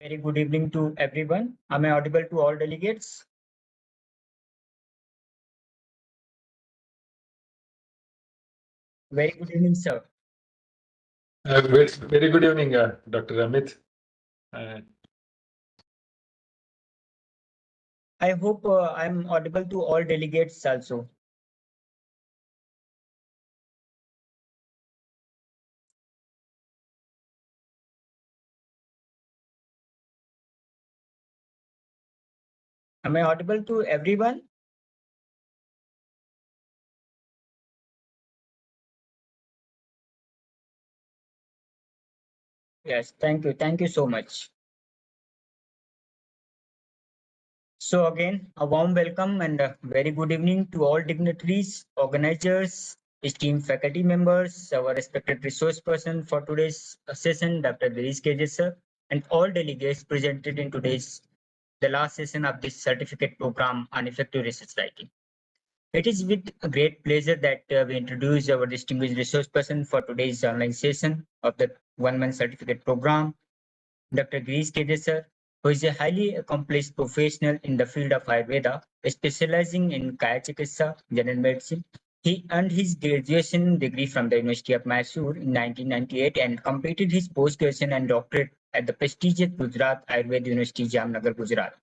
Very good evening to everyone. Am I audible to all delegates? Very good evening, sir. Very good evening, Dr. Amit. I hope I'm audible to all delegates also. Am I audible to everyone? Yes, thank you. Thank you so much. So again, a warm welcome and a very good evening to all dignitaries, organizers, esteemed faculty members, our respected resource person for today's session, Dr. Girish K, sir, and all delegates presented in today's the last session of this certificate program on effective research writing. It is with a great pleasure that we introduce our distinguished resource person for today's online session of the one-month certificate program, Dr. Girish K, sir, who is a highly accomplished professional in the field of Ayurveda, specializing in Kayachikitsa, general medicine. He earned his graduation degree from the University of Mysore in 1998 and completed his post-graduation and doctorate at the prestigious Gujarat Ayurveda University, Jamnagar, Gujarat.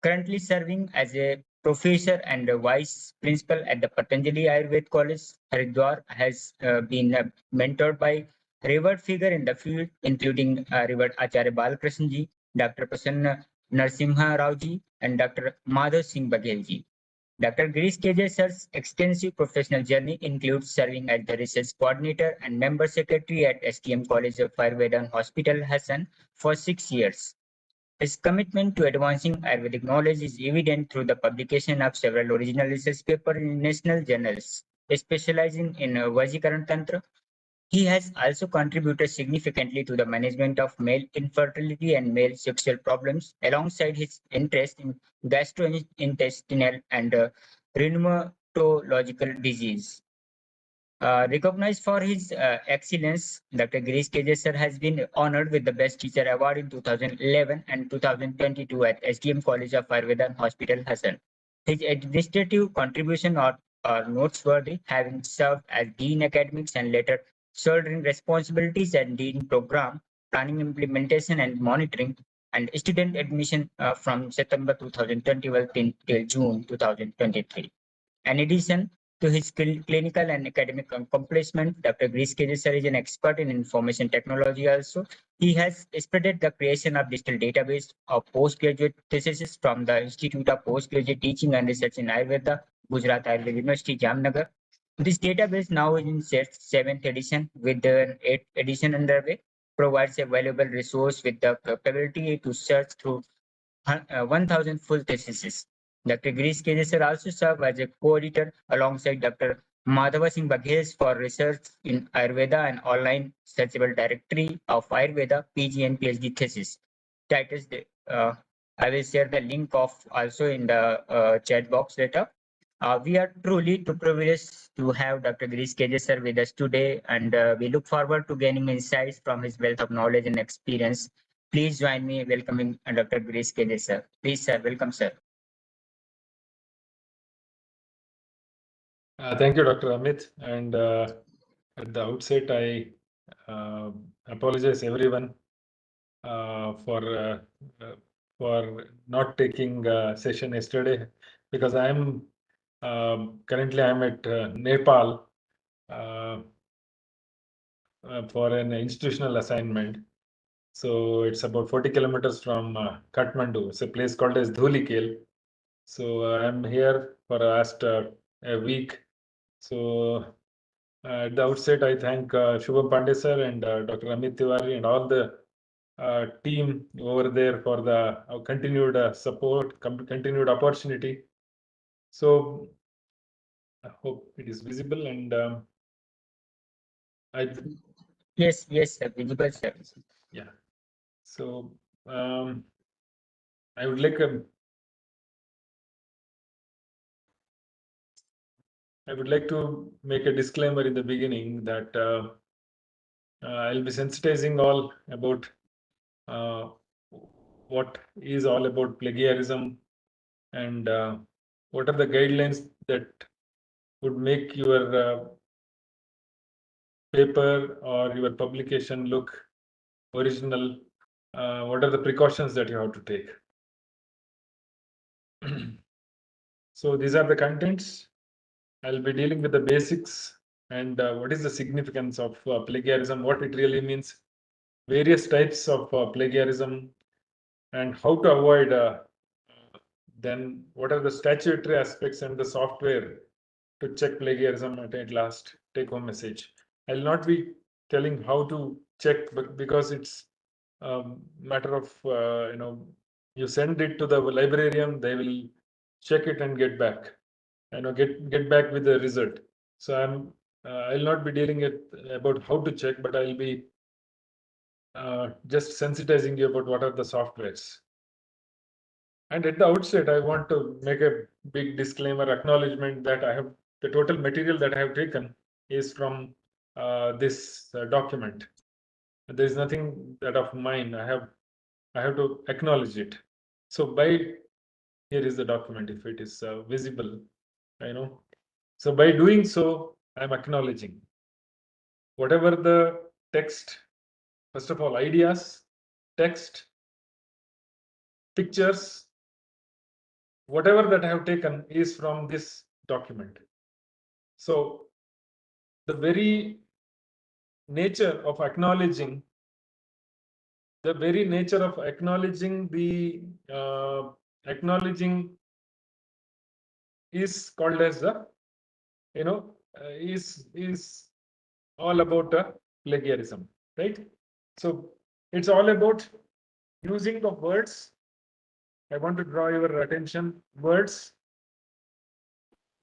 Currently serving as a professor and a vice principal at the Patanjali Ayurveda College, Haridwar, has been mentored by revered figure in the field, including revered Acharya Balakrishnan ji, Dr. Prasanna Narsimha Rao ji, and Dr. Madhav Singh Baghel ji. Dr. Girish K. sir's extensive professional journey includes serving as the research coordinator and member secretary at STM College of Ayurveda and Hospital, Hassan, for 6 years. His commitment to advancing Ayurvedic knowledge is evident through the publication of several original research papers in national journals, specializing in Vajikaran Tantra. He has also contributed significantly to the management of male infertility and male sexual problems, alongside his interest in gastrointestinal and rheumatological disease. Recognized for his excellence, Dr. Girish K. sir has been honored with the Best Teacher Award in 2011 and 2022 at SDM College of Ayurveda and Hospital, Hassan. His administrative contribution are noteworthy, having served as Dean Academics and later shouldering responsibilities at Dean Program, Planning, Implementation and Monitoring, and student admission from September 2021 till June 2023. In addition to his clinical and academic accomplishment, Dr. Girish K. sir is an expert in information technology also. He has spearheaded the creation of digital database of postgraduate theses from the Institute of Postgraduate Teaching and Research in Ayurveda, Gujarat Ayurveda University, Jamnagar. This database now is in seventh edition with an eighth edition underway, provides a valuable resource with the capability to search through 1,000 full theses. Dr. Girish K. sir also served as a co-editor alongside Dr. Madhava Singh Baghel for research in Ayurveda and online searchable directory of Ayurveda PG and PhD thesis. Titles, I will share the link of also in the chat box later. We are truly too privileged to have Dr. Girish K. sir with us today, and we look forward to gaining insights from his wealth of knowledge and experience. Please join me welcoming Dr. Girish K. sir. Please, sir. Welcome, sir. Thank you, Dr. Amit. And at the outset, I apologize everyone for not taking session yesterday because currently I'm at Nepal for an institutional assignment. So it's about 40 kilometers from Kathmandu. It's a place called as Dhulikhel. So I'm here for last a week. So at the outset, I thank Shubham Pandey sir and Dr. Amit Tiwari and all the team over there for the continued support, continued opportunity. So I hope it is visible and Yes, sir. Visible, sir. Yeah. So I would like to make a disclaimer in the beginning that I'll be sensitizing all about what is all about plagiarism, and what are the guidelines that would make your paper or your publication look original. What are the precautions that you have to take? So these are the contents. I'll be dealing with the basics and what is the significance of plagiarism, what it really means, various types of plagiarism, and how to avoid. Then what are the statutory aspects and the software to check plagiarism at last take-home message. I'll not be telling how to check, but because it's a matter of you send it to the librarian, they will check it and get back, get back with the result. So I'll not be dealing it about how to check, but I'll be just sensitizing you about what are the softwares. And at the outset, I want to make a big disclaimer, acknowledgement that the total material that I have taken is from this document. There is nothing that of mine. I have to acknowledge it. So here is the document, if it is visible, So by doing so, I'm acknowledging whatever the text, first of all, ideas, text, pictures, whatever that I have taken is from this document. So the very nature of acknowledging, the acknowledging is called as is all about plagiarism, right? So it's all about using the words. I want to draw your attention: words,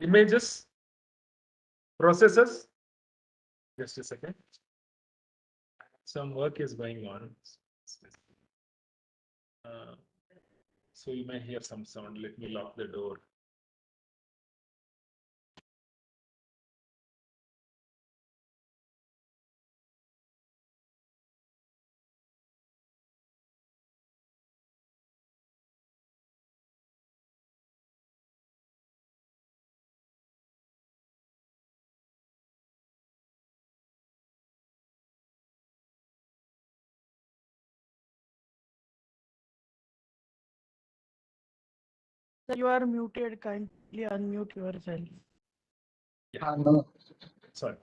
images, processes. Just a second. Some work is going on. So you may hear some sound. Let me lock the door. Sir, you are muted. Kindly unmute yourself. Yeah. No. Sorry.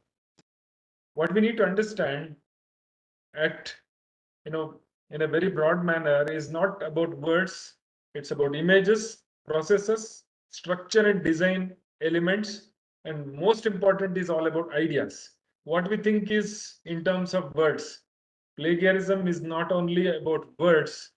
What we need to understand at in a very broad manner is not about words. It's about images, processes, structure and design elements, and most important is all about ideas. What we think is in terms of words. Plagiarism is not only about words,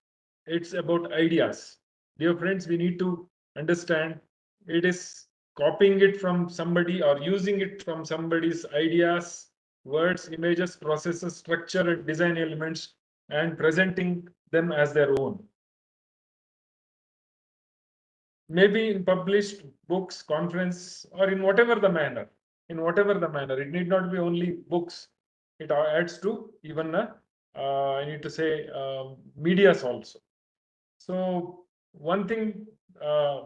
it's about ideas. Dear friends, we need to understand it is copying it from somebody or using it from somebody's ideas, words, images, processes, structure, and design elements, and presenting them as their own. Maybe in published books, conference, or in whatever the manner. It need not be only books. It adds to even I need to say medias also. So one thing,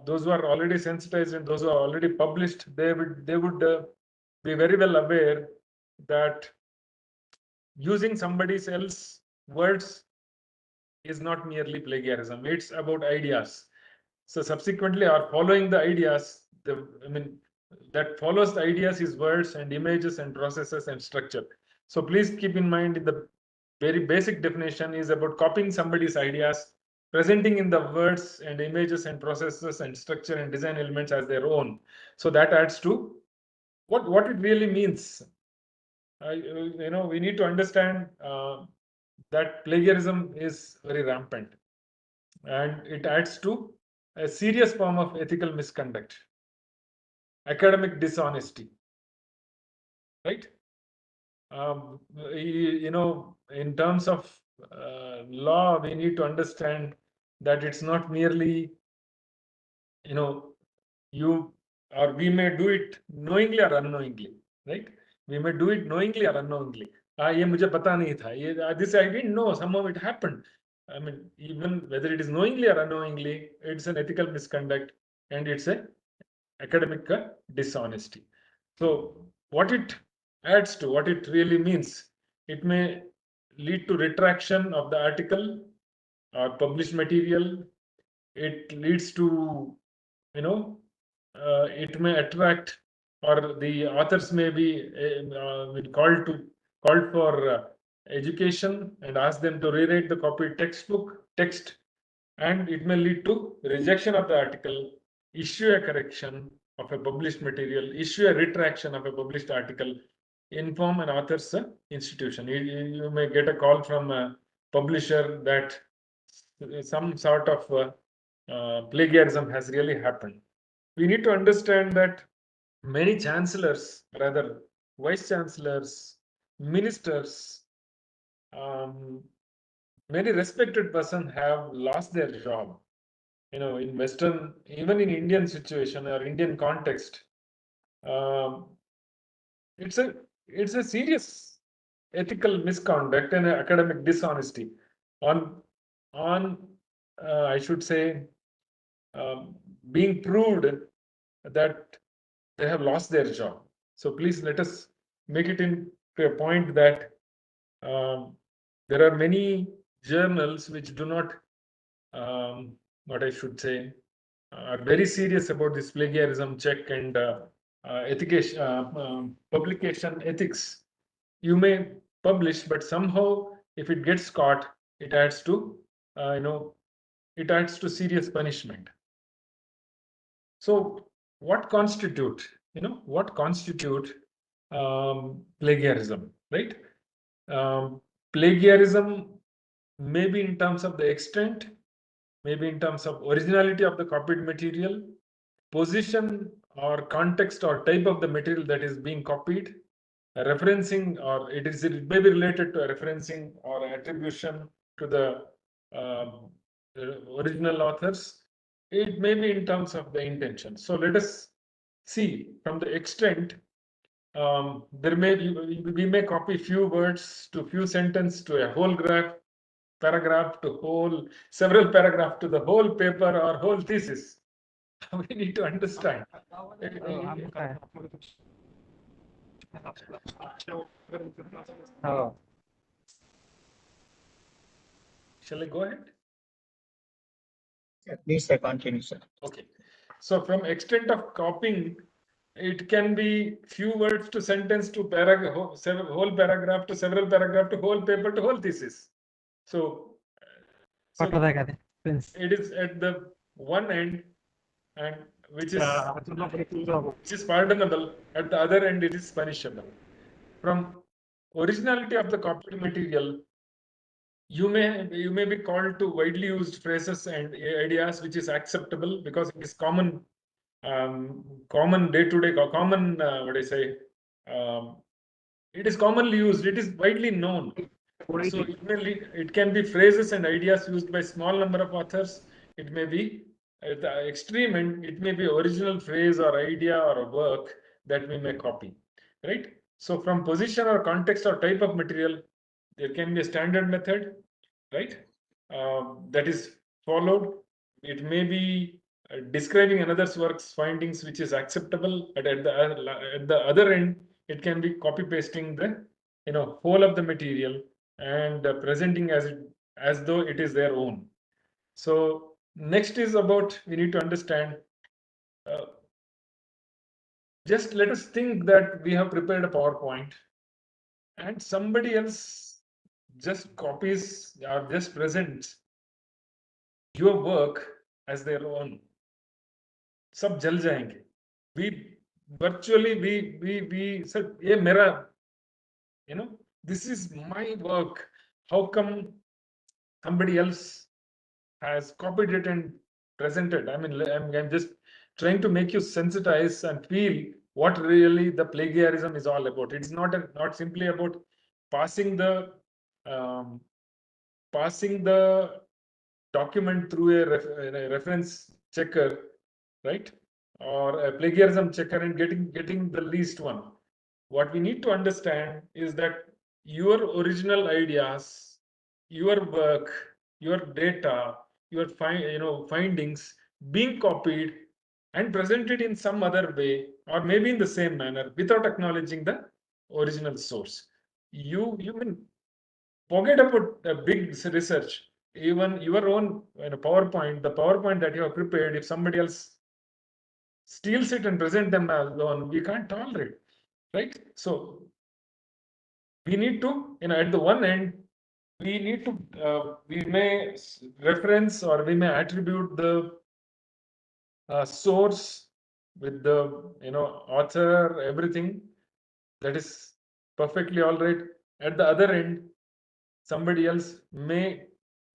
those who are already sensitized and those who are already published, they would be very well aware that using somebody else's words is not merely plagiarism. It's about ideas. So subsequently, or following the ideas, that follows the ideas is words and images and processes and structure. So please keep in mind, in the very basic definition is about copying somebody's ideas, presenting in the words and images and processes and structure and design elements as their own. So that adds to what it really means. We need to understand that plagiarism is very rampant, and it adds to a serious form of ethical misconduct, academic dishonesty, right? In terms of law, we need to understand that it's not merely, you or we may do it knowingly or unknowingly, right? We may do it knowingly or unknowingly. ये मुझे पता नहीं था, this I didn't know, somehow it happened. I mean, even whether it is knowingly or unknowingly, it's an ethical misconduct and it's a academic dishonesty. So what it adds to, what it really means, it may lead to retraction of the article or published material. It leads to, it may attract, or the authors may be called for education and ask them to rewrite the copied text, and it may lead to rejection of the article, issue a correction of a published material, issue a retraction of a published article, inform an author's institution. You may get a call from a publisher that some sort of plagiarism has really happened. We need to understand that many chancellors, rather vice chancellors, ministers, many respected persons have lost their job. In Western, even in Indian situation or Indian context, um, it's a serious ethical misconduct and academic dishonesty on I should say, being proved that they have lost their job. So please let us make it into a point that there are many journals which do not, what I should say, are very serious about this plagiarism check and publication ethics. You may publish, but somehow if it gets caught, it adds to, it adds to serious punishment. So what constitute, plagiarism, right? Plagiarism maybe in terms of the extent, maybe in terms of originality of the copied material, position or context or type of the material that is being copied, referencing, or it may be related to a referencing or attribution to the original authors. It may be in terms of the intention. So let us see from the extent. We may copy few words to few sentence to a whole paragraph to several paragraph to the whole paper or whole thesis. We need to understand. Oh, Shall I go ahead? please continue, sir. Okay. So from extent of copying, it can be few words to sentence to paragraph, whole paragraph to several paragraph to whole paper to whole thesis. So it is at the one end, and which is pardonable. At the other end, it is punishable. From originality of the copied material, you may be called to widely used phrases and ideas which is acceptable because it is common day-to-day, what I say, it is commonly used, it is widely known. So it can be phrases and ideas used by small number of authors. It may be at the extreme end, it may be original phrase or idea or a work that we may copy, right? So from position or context or type of material, there can be a standard method, right? That is followed. It may be describing another's work's findings, which is acceptable. At the other end, it can be copy pasting the whole of the material and presenting as though it is their own. So next is about, we need to understand. Just let us think that we have prepared a PowerPoint and somebody else just copies or just presents your work as their own. सब जल जाएंगे. We virtually we said, "ये मेरा, this is my work. How come somebody else has copied it and presented?" I mean, I'm just trying to make you sensitize and feel what really the plagiarism is all about. It's not simply about passing the um, document through a reference checker, right? Or a plagiarism checker and getting the least one. What we need to understand is that your original ideas, your work, your data, your findings being copied and presented in some other way, or maybe in the same manner, without acknowledging the original source. You can forget about a big research. Even your own PowerPoint, the PowerPoint that you have prepared, if somebody else steals it and present them alone, we can't tolerate, right? So we need to, at the one end, we need to, we may reference or we may attribute the source with the, author, everything. That is perfectly all right. At the other end, somebody else may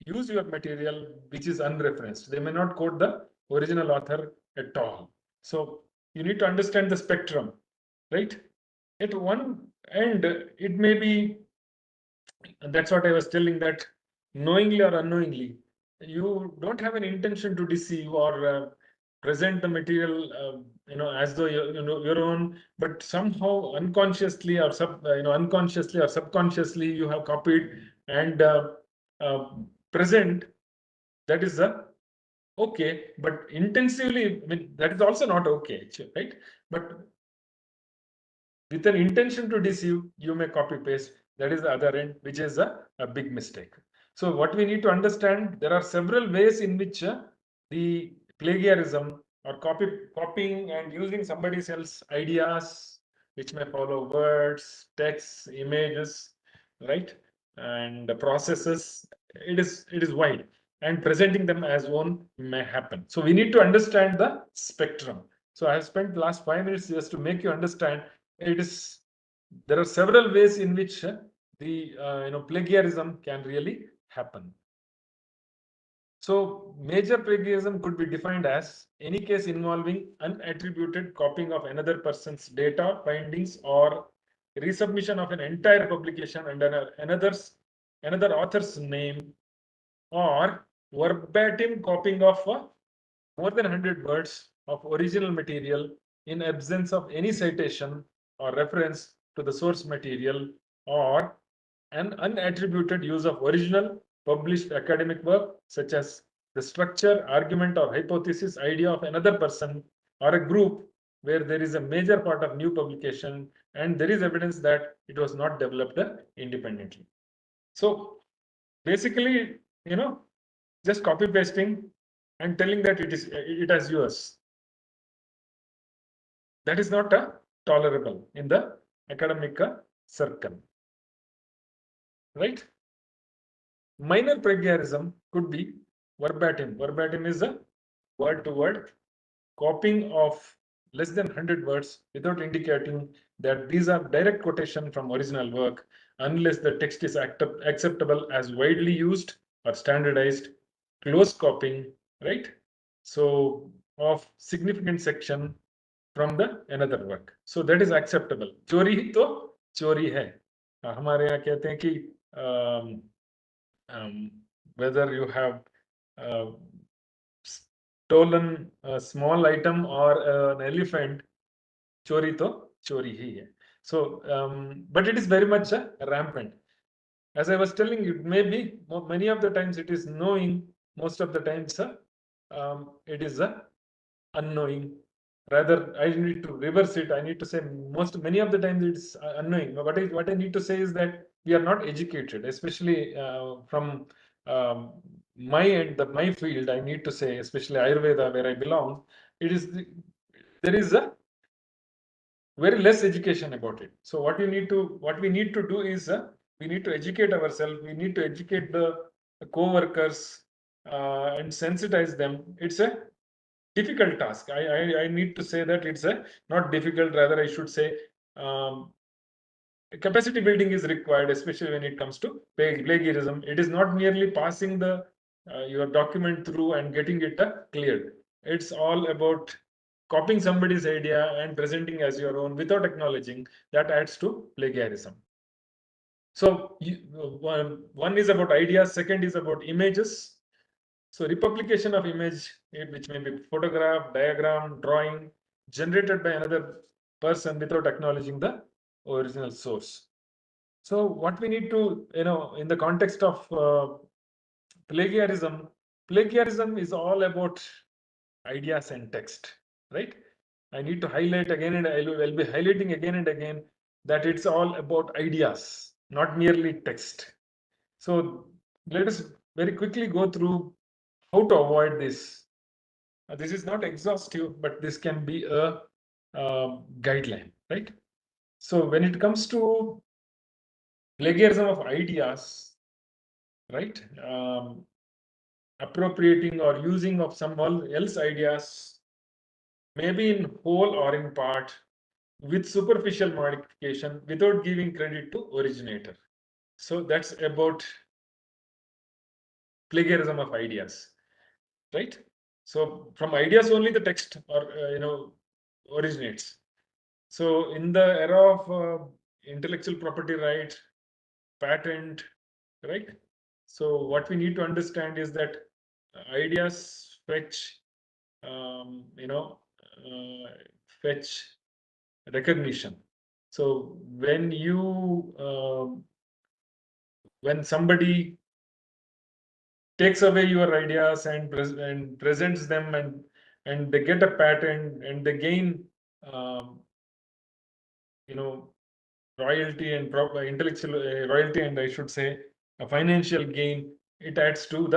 use your material which is unreferenced. They may not quote the original author at all. So you need to understand the spectrum, right? At one end, it may be, and that's what I was telling, that knowingly or unknowingly, you don't have an intention to deceive or present the material, as though your own, but somehow unconsciously or unconsciously or subconsciously you have copied and uh, present. That is okay, but intensively, I mean, that is also not okay, right? But with an intention to deceive, you may copy paste. That is the other end, which is a big mistake. So what we need to understand, there are several ways in which the plagiarism or copying and using somebody else's ideas, which may follow words, texts, images, right, and processes. It is wide, and presenting them as own may happen. So we need to understand the spectrum. So I have spent the last 5 minutes just to make you understand. There are several ways in which the plagiarism can really happen. So major plagiarism could be defined as any case involving unattributed copying of another person's data, findings, or resubmission of an entire publication under another author's name, or verbatim copying of more than 100 words of original material in absence of any citation or reference to the source material, or an unattributed use of original published academic work, such as the structure, argument, or hypothesis idea of another person or a group where there is a major part of new publication and there is evidence that it was not developed independently. So basically, just copy pasting and telling that it as yours. That is not tolerable in the academic circle, right? Minor plagiarism could be verbatim. Verbatim is a word-to-word copying of less than 100 words without indicating that these are direct quotation from original work, unless the text is acceptable as widely used or standardized. Close copying, right? So of significant section from the another work. So that is acceptable. चोरी ही तो चोरी है. हमारे यहाँ कहते हैं कि whether you have stolen a small item or an elephant, chori to chori hi hai. So, but it is very much rampant. As I was telling you, maybe many of the times it is knowing, most of the times it is unknowing. Rather, I need to reverse it. I need to say many of the times it's unknowing. What I need to say is that we are not educated, especially from my end, my field. I need to say, especially Ayurveda, where I belong, there is a very less education about it. So what we need to do is we need to educate ourselves. We need to educate the co-workers and sensitize them. It's a difficult task. I need to say that it's a not difficult. Rather, I should say capacity building is required, especially when it comes to plagiarism. It is not merely passing the your document through and getting it cleared. It's all about copying somebody's idea and presenting as your own without acknowledging. That adds to plagiarism. So one is about ideas, second is about images. So republication of image, which may be photograph, diagram, drawing, generated by another person without acknowledging the original source. So what we need to, in the context of plagiarism. Plagiarism is all about ideas and text, right? I need to highlight again, and I'll be highlighting again and again that it's all about ideas, not merely text. So let us very quickly go through how to avoid this. This is not exhaustive, but this can be a guideline, right? So when it comes to plagiarism of ideas, right? Appropriating or using of someone else's ideas, maybe in whole or in part, with superficial modification without giving credit to originator. So that's about plagiarism of ideas, right? So from ideas only the text or originates. So in the era of intellectual property right, patent, right? So what we need to understand is that ideas fetch, fetch recognition. So when somebody takes away your ideas and presents them and they get a patent and they gain um, royalty and intellectual royalty, and I should say a financial gain, it adds to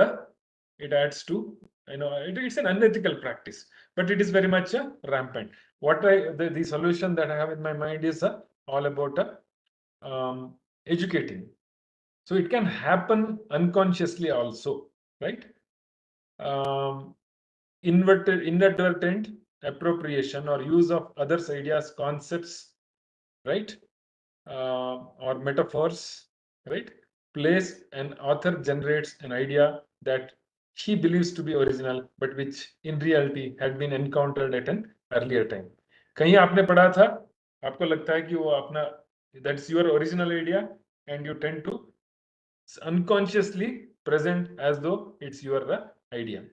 it's an unethical practice, but it is very much rampant. The solution that I have in my mind is all about educating. So it can happen unconsciously also, right? Inadvertent appropriation or use of others' ideas, concepts, right? Or metaphors, right? Place an author generates an idea that he believes to be original, but which in reality had been encountered at an earlier time. कहीं आपने पढ़ा था, आपको लगता है कि वो अपना that's your original idea, and you tend to unconsciously present as though it's your idea,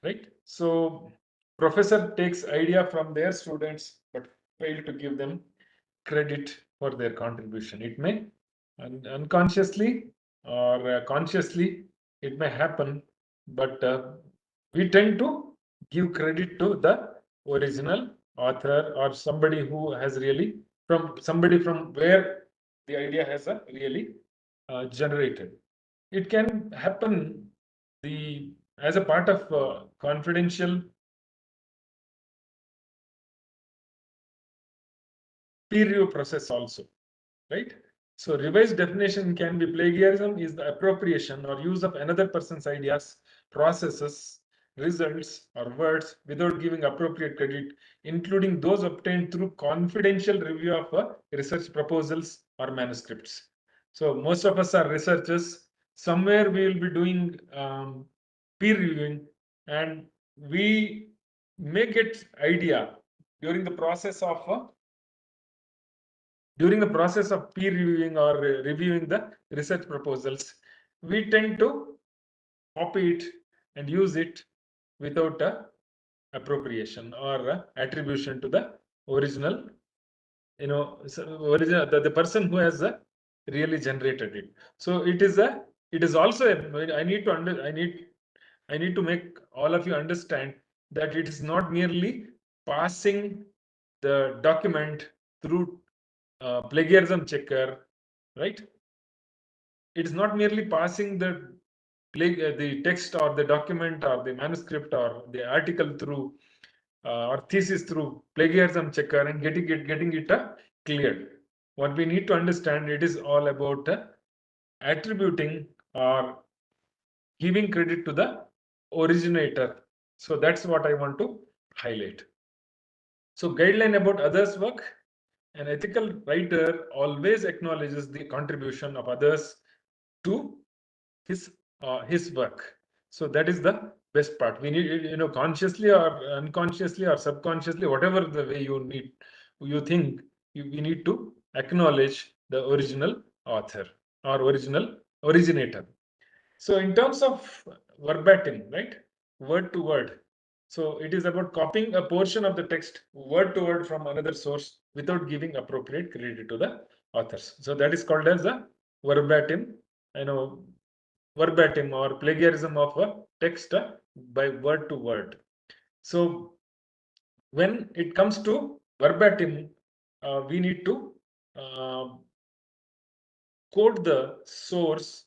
right? So professor takes idea from their students but fail to give them credit for their contribution. It may unconsciously or consciously it may happen, but we tend to give credit to the original author or somebody who has really from where the idea has really generated. It can happen as a part of confidential peer review process also, right? So revised definition can be plagiarism is the appropriation or use of another person's ideas, processes, results, or words without giving appropriate credit, including those obtained through confidential review of research proposals or manuscripts. So most of us are researchers. Somewhere we will be doing peer reviewing, and we may get idea during the process of peer reviewing or reviewing the research proposals. We tend to copy it and use it without appropriation or attribution to the original, the person who has really generated it. So it is also I need to make all of you understand that it is not merely passing the document through plagiarism checker, right? It is not merely passing the text or the document or the manuscript or the article through or thesis through plagiarism checker and getting it cleared. What we need to understand, it is all about attributing or giving credit to the originator. So that's what I want to highlight. So guideline about others' work. An ethical writer always acknowledges the contribution of others to his work. So that is the best part. We need, consciously or unconsciously or subconsciously, whatever the way you think, we need to acknowledge the original author or original originator. So in terms of verbatim, right, word to word. So it is about copying a portion of the text word to word from another source without giving appropriate credit to the authors. So that is called as a verbatim, verbatim or plagiarism of a text by word to word. So when it comes to verbatim, we need to quote the source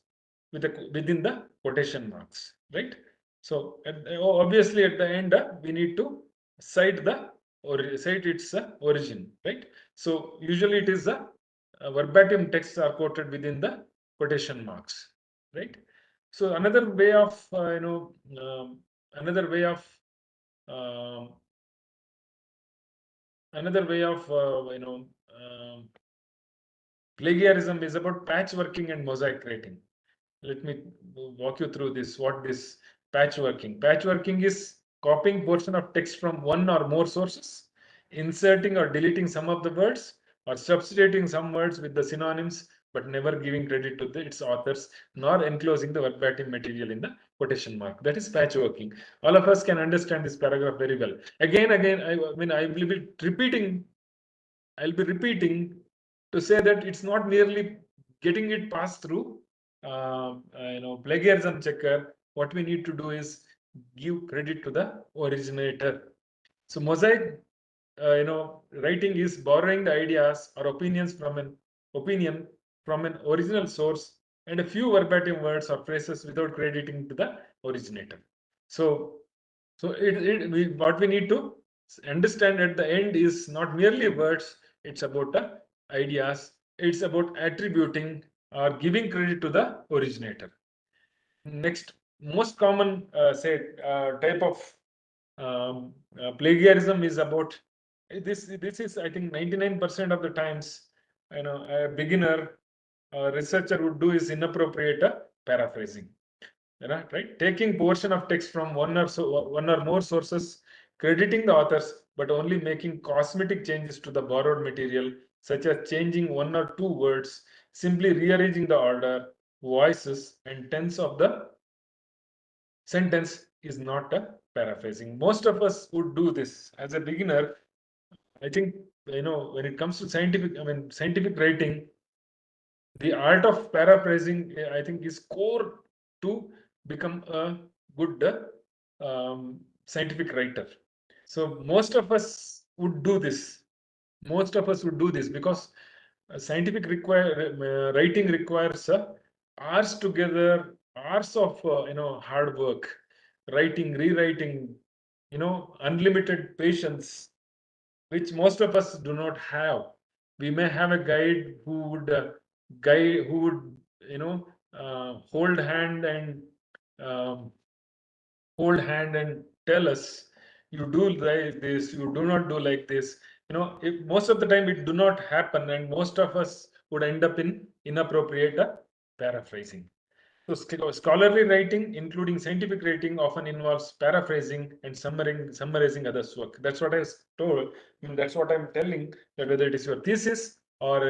within the quotation marks, right? So obviously at the end we need to cite the or cite its origin, right? So usually it is the verbatim texts are quoted within the quotation marks, right? So another way of another way of um, another way of plagiarism is about patchworking and mosaic writing. Let me walk you through this. What this patchworking? Patchworking is copying portion of text from one or more sources, inserting or deleting some of the words, or substituting some words with the synonyms, but never giving credit to its authors, nor enclosing the verbatim material in the quotation mark. That is patchworking. All of us can understand this paragraph very well. Again, I mean, I will be repeating. I'll be repeating to say that it's not merely getting it passed through plagiarism checker. What we need to do is give credit to the originator. So mosaic writing is borrowing the ideas or opinions from an original source and a few verbatim words or phrases without crediting to the originator. So what we need to understand at the end is not merely words, it's about the ideas, it's about attributing or giving credit to the originator. Next, most common type of plagiarism is about this is I think 99% of the times a beginner researcher would do is inappropriate paraphrasing, right? Taking portion of text from one or more sources, crediting the authors, but only making cosmetic changes to the borrowed material, such as changing one or two words, simply rearranging the order, voices, and tense of the sentence is not a paraphrasing. Most of us would do this as a beginner. I think when it comes to scientific writing, the art of paraphrasing, I think, is core to become a good scientific writer. So most of us would do this. Most of us would do this because scientific writing requires hours together, hours of hard work, writing, rewriting, unlimited patience, which most of us do not have. We may have a guide who would um, hold hand and tell us, you do like this, you do not do like this. Most of the time it do not happen, and most of us would end up in inappropriate paraphrasing. So scholarly writing, including scientific writing, often involves paraphrasing and summarizing others' work. That's what I was told. That's what I'm telling, that whether it is your thesis or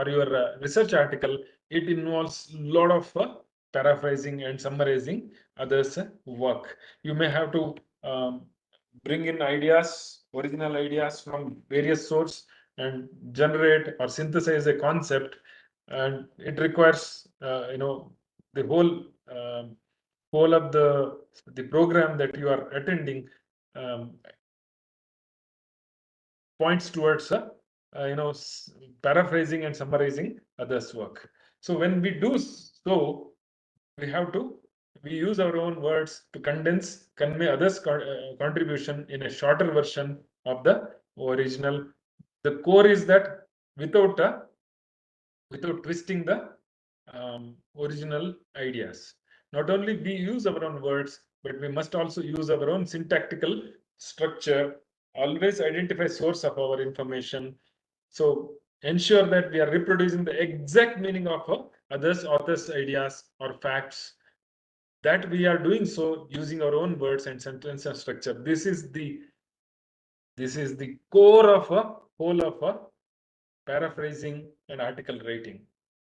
your research article, it involves a lot of paraphrasing and summarizing others' work. You may have to bring in original ideas from various sources, and generate or synthesize a concept, and it requires the whole of the program that you are attending points towards paraphrasing and summarizing others' work. So when we do so, we use our own words to convey others' contribution in a shorter version of the original. The core is that without twisting the original ideas. Not only we use our own words, but we must also use our own syntactical structure. Always identify source of our information. So ensure that we are reproducing the exact meaning of authors' ideas or facts. That we are doing so using our own words and sentence and structure. This is the core of a whole of a paraphrasing and article writing.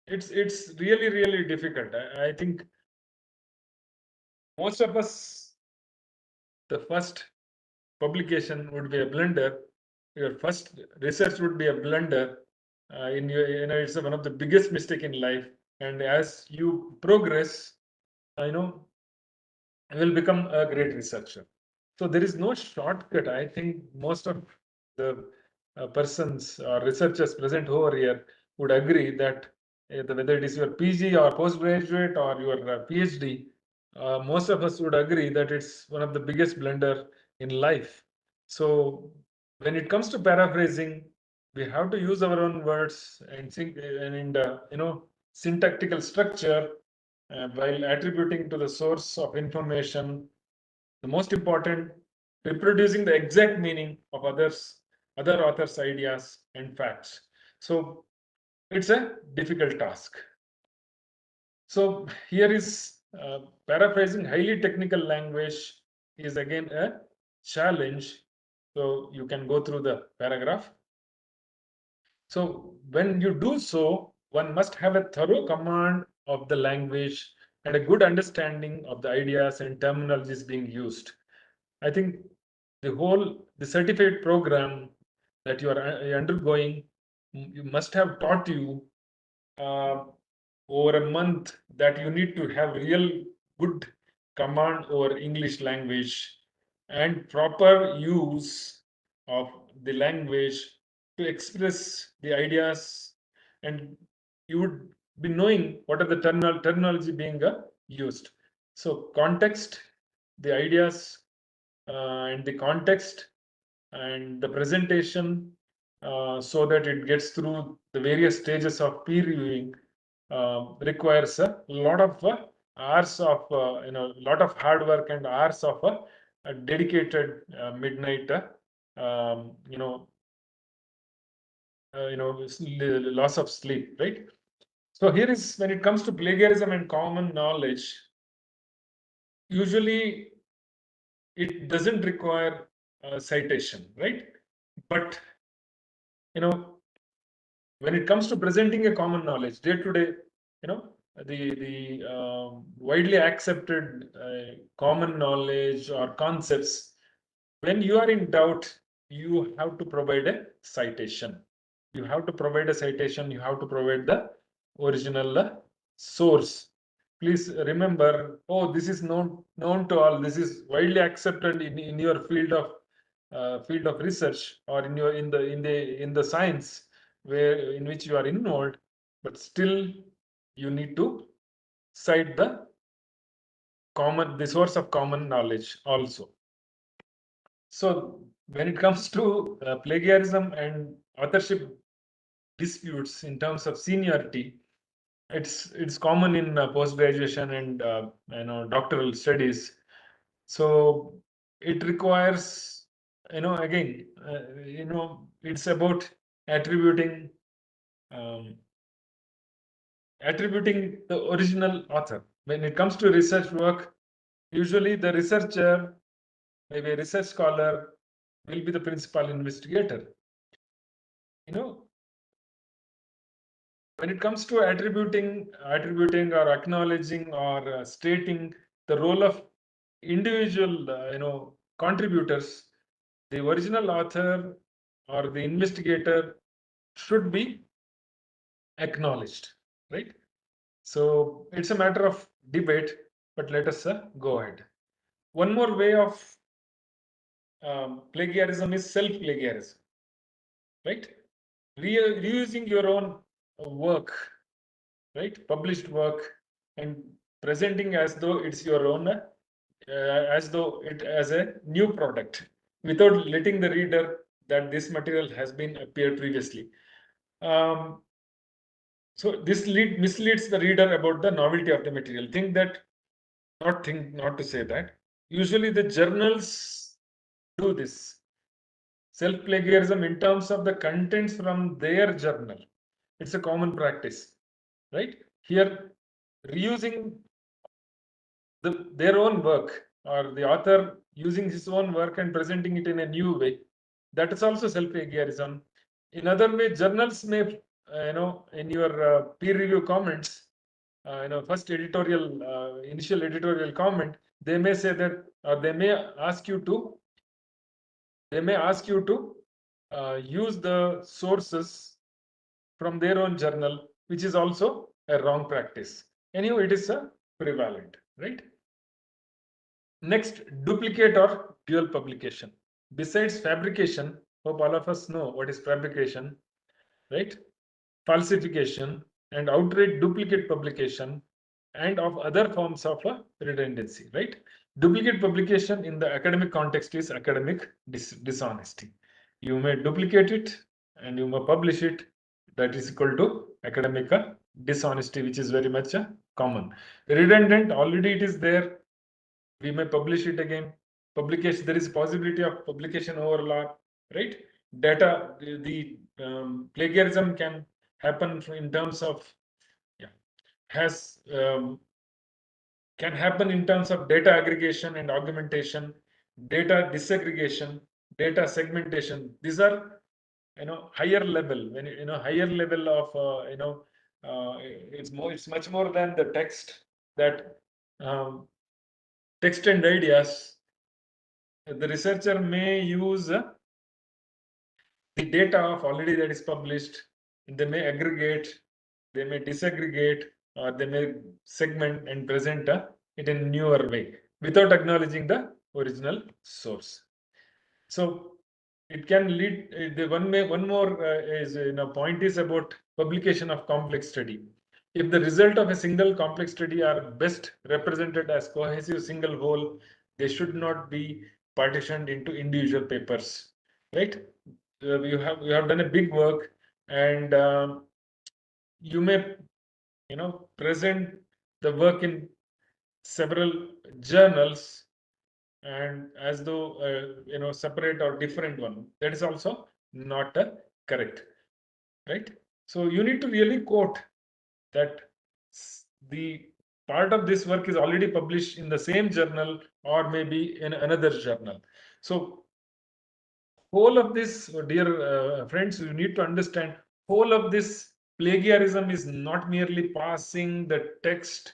It's really difficult. I think most of us, the first publication would be a blunder. Your first research would be a blunder. It's one of the biggest mistake in life. And as you progress, will become a great researcher. So there is no shortcut. I think most of the persons or researchers present over here would agree that whether it is your PG or postgraduate or your PhD, most of us would agree that it's one of the biggest blunder in life. So when it comes to paraphrasing, we have to use our own words and think and syntactical structure while attributing to the source of information. The most important, reproducing the exact meaning of other authors' ideas and facts. So it's a difficult task. So here is paraphrasing highly technical language is again a challenge. So you can go through the paragraph. So when you do so, one must have a thorough command of the language and a good understanding of the ideas and terminologies being used. I think the certificate program that you are undergoing, you must have taught you uh, over a month that you need to have real good command over English language and proper use of the language to express the ideas, and you would be knowing what are the terminology being used. So context, the ideas, and the context and the presentation, so that it gets through the various stages of peer reviewing, requires a lot of hours of lot of hard work and hours of a dedicated midnight loss of sleep, right? So here is, when it comes to plagiarism and common knowledge, usually it doesn't require citation, right? But when it comes to presenting a common knowledge day to day, the widely accepted common knowledge or concepts, when you are in doubt, you have to provide a citation. You have to provide a citation. You have to provide the original source. Please remember, oh, this is known to all. This is widely accepted in your field of research, or in the science where in which you are involved, but still you need to cite the source of common knowledge also. So when it comes to plagiarism and authorship disputes in terms of seniority, it's common in post graduation and doctoral studies. So it requires, again, it's about attributing attributing the original author. When it comes to research work, usually the researcher, maybe a research scholar, will be the principal investigator. When it comes to attributing or acknowledging or stating the role of individual contributors, the original author or the investigator should be acknowledged, right? So it's a matter of debate, but let us go ahead. One more way of plagiarism is self-plagiarism, right? Reusing your own work, right? Published work, and presenting as though it's your own, as though it as a new product, without letting the reader that this material has been appeared previously. So this misleads the reader about the novelty of the material. Not to say that. Usually the journals do this self-plagiarism in terms of the contents from their journal. It's a common practice, right? Here, reusing their own work, or the author using his own work and presenting it in a new way, that is also self-plagiarism. In other way, journals may, in your peer review comments, first initial editorial comment, they may say that, or they may ask you to use the sources from their own journal, which is also a wrong practice. Anyway, it is prevalent. right? Next, duplicate or dual publication. Besides fabrication, hope all of us know what is fabrication, right? Falsification and outright duplicate publication and of other forms of redundancy, right? Duplicate publication in the academic context is academic dishonesty. You may duplicate it and you may publish it. That is equal to academic dishonesty, which is very much common. Redundant, already it is there. We may publish it again. Publication, there is possibility of publication overlap, right? Data, the plagiarism can happen in terms of, has can happen in terms of data aggregation and augmentation, data disaggregation, data segmentation. These are, higher level. When higher level of it's much more than the text. That text and ideas. The researcher may use the data of already that is published. They may aggregate, they may disaggregate, or they may segment and present it in a newer way without acknowledging the original source. So it can lead. The one more is point is about publication of complex study. If the result of a single complex study are best represented as cohesive single whole, they should not be partitioned into individual papers, right? You have done a big work, and you may present the work in several journals and as though separate or different one. That is also not correct, right? So you need to really quote that the part of this work is already published in the same journal or maybe in another journal. So whole of this, dear friends, you need to understand, whole of this plagiarism is not merely passing the text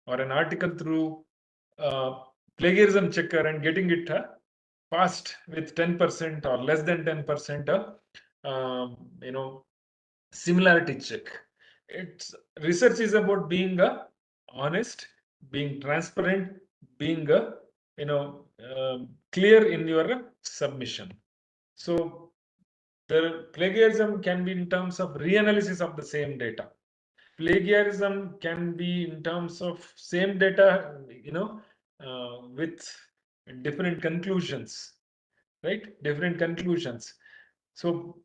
or an article through plagiarism checker and getting it passed with 10% or less than 10% similarity check. It's research is about being honest, being transparent, being clear in your submission. So the plagiarism can be in terms of reanalysis of the same data. Plagiarism can be in terms of same data, with different conclusions, right? Different conclusions. So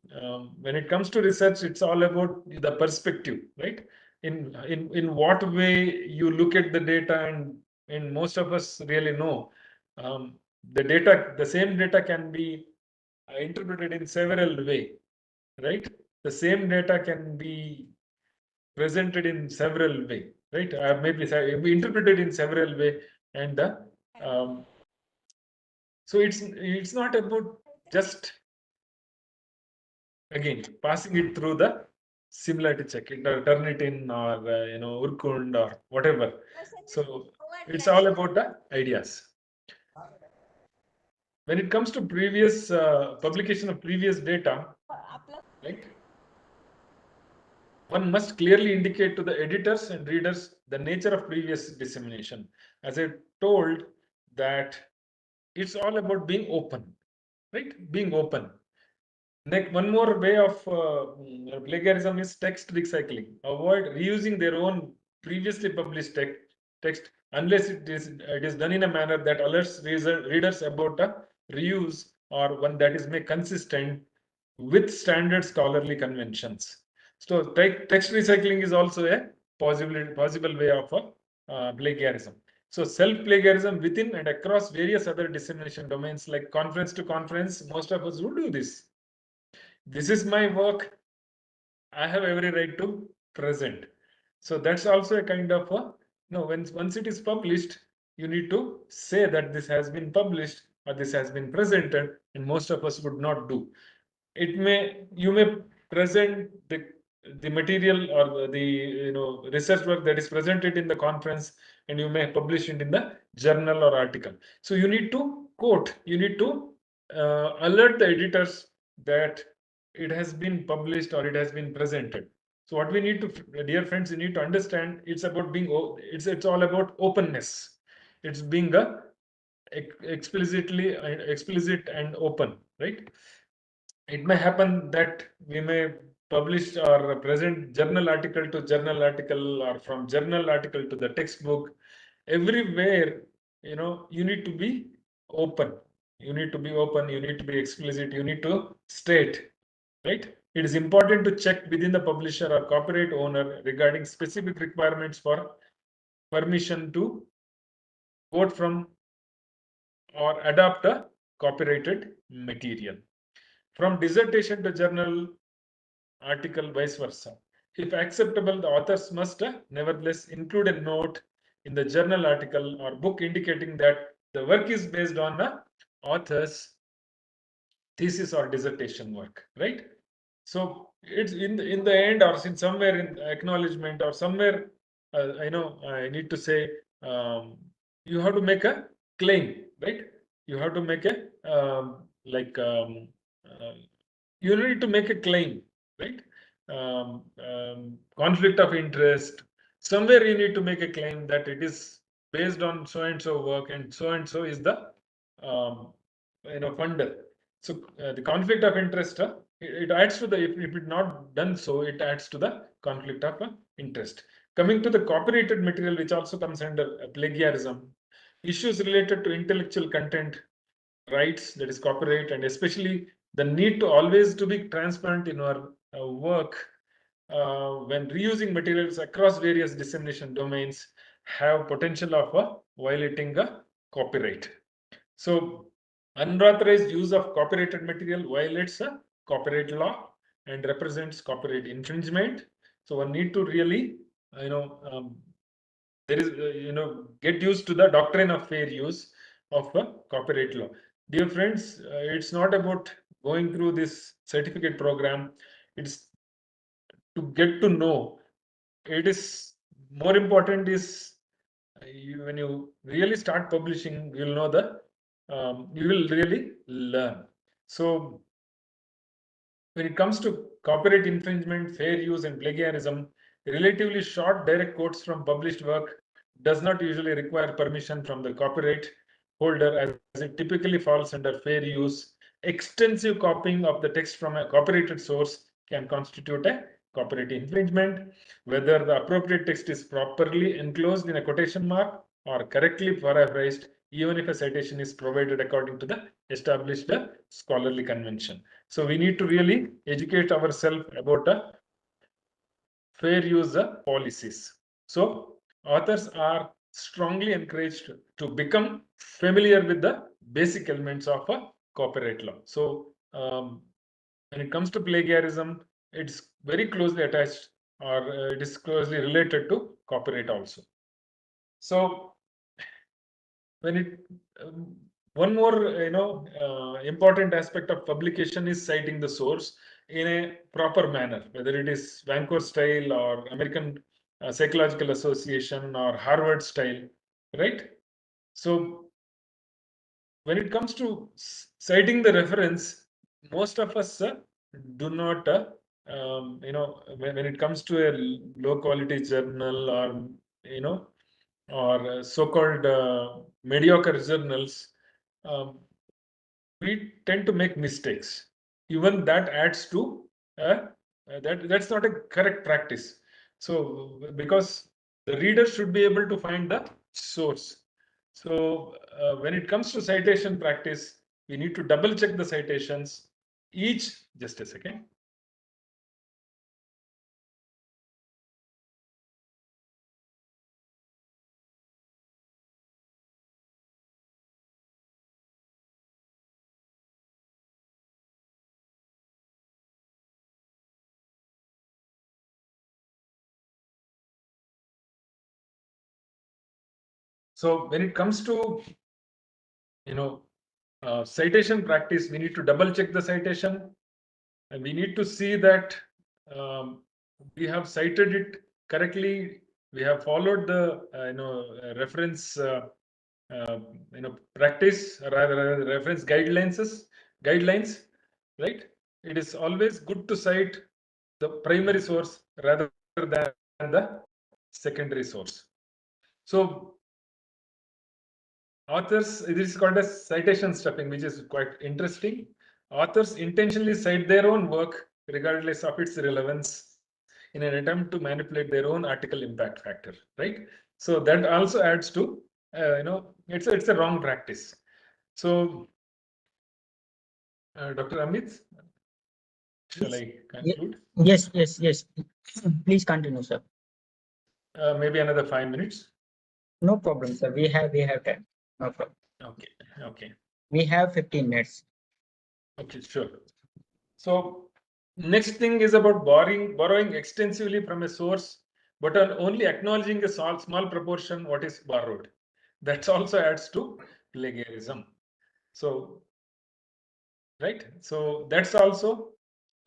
when it comes to research, it's all about the perspective, right? In what way you look at the data, and most of us really know the same data can be interpreted in several way, right? The same data can be presented in several way, right? Maybe interpreted in several way, and so it's not about just again passing it through the similarity check, turn it in, or Urkund or whatever. So it's all about the ideas. When it comes to previous publication of previous data, right? One must clearly indicate to the editors and readers the nature of previous dissemination. As I told, that it's all about being open, right? Being open. Next, one more way of plagiarism is text recycling. Avoid reusing their own previously published text unless it is done in a manner that alerts readers about a reuse, or one that is made consistent with standard scholarly conventions. So text recycling is also a possible way of plagiarism. So self-plagiarism within and across various other dissemination domains like conference to conference, most of us would do this. This is my work. I have every right to present. So that's also a kind of once it is published, you need to say that this has been published or this has been presented, and most of us would not do. You may present the material or the research work that is presented in the conference, and you may publish it in the journal or article. So you need to quote, you need to alert the editors that it has been published or it has been presented. So what we need to, dear friends, you need to understand, it's about being, it's all about openness. it's being explicit and open, right? It may happen that we may publish or present journal article to journal article, or from journal article to the textbook. Everywhere, you need to be open. You need to be open. You need to be explicit. You need to state, right? It is important to check within the publisher or copyright owner regarding specific requirements for permission to quote from or adopt a copyrighted material. From dissertation to journal article, vice versa. If acceptable, the authors must nevertheless include a note in the journal article or book indicating that the work is based on the author's thesis or dissertation work, right? So it's in the end, or in somewhere in acknowledgement, or somewhere, I need to say, you have to make a claim, right? You have to make a you need to make a claim, right? Conflict of interest. Somewhere you need to make a claim that it is based on so and so work, and so is the funder. So the conflict of interest, it adds to the, if it not done so, it adds to the conflict of interest. Coming to the copyrighted material, which also comes under plagiarism, issues related to intellectual content rights, that is copyright, and especially the need to always to be transparent in our work when reusing materials across various dissemination domains have potential of violating a copyright. So unauthorized use of copyrighted material violates a copyright law and represents copyright infringement. So one need to really, there is, get used to the doctrine of fair use of a copyright law. Dear friends, it's not about going through this certificate program. It's to get to know. It is more important is when you really start publishing, you'll know you will really learn. So when it comes to copyright infringement, fair use, and plagiarism, relatively short direct quotes from published work does not usually require permission from the copyright holder, as it typically falls under fair use. Extensive copying of the text from a copyrighted source can constitute a copyright infringement, whether the appropriate text is properly enclosed in a quotation mark or correctly paraphrased, even if a citation is provided according to the established scholarly convention. So we need to really educate ourselves about fair use policies. So authors are strongly encouraged to become familiar with the basic elements of a copyright law. So when it comes to plagiarism, it's very closely attached, or it is closely related to copyright also. So when it one more important aspect of publication is citing the source in a proper manner, whether it is Vancouver style or American Psychological Association or Harvard style, right? So when it comes to citing the reference, most of us do not when it comes to a low quality journal, or or so-called mediocre journals, um, we tend to make mistakes. Even that adds to that's not a correct practice. So because the reader should be able to find the source. So when it comes to citation practice, we need to double check the citations. Just a second. So when it comes to citation practice, we need to double check the citation, and we need to see that we have cited it correctly. We have followed the reference practice, or rather reference guidelines, right? It is always good to cite the primary source rather than the secondary source. So authors, it is called as citation stuffing, which is quite interesting. Authors intentionally cite their own work regardless of its relevance in an attempt to manipulate their own article impact factor, right? So that also adds to, it's a wrong practice. So, Dr. Amit, shall I conclude? Yes. Please continue, sir. Maybe another 5 minutes. No problem, sir. We have time. No problem. Okay. We have 15 minutes. Okay, sure. So next thing is about borrowing extensively from a source, but on only acknowledging a small proportion what is borrowed. That also adds to plagiarism. So, right. So that's also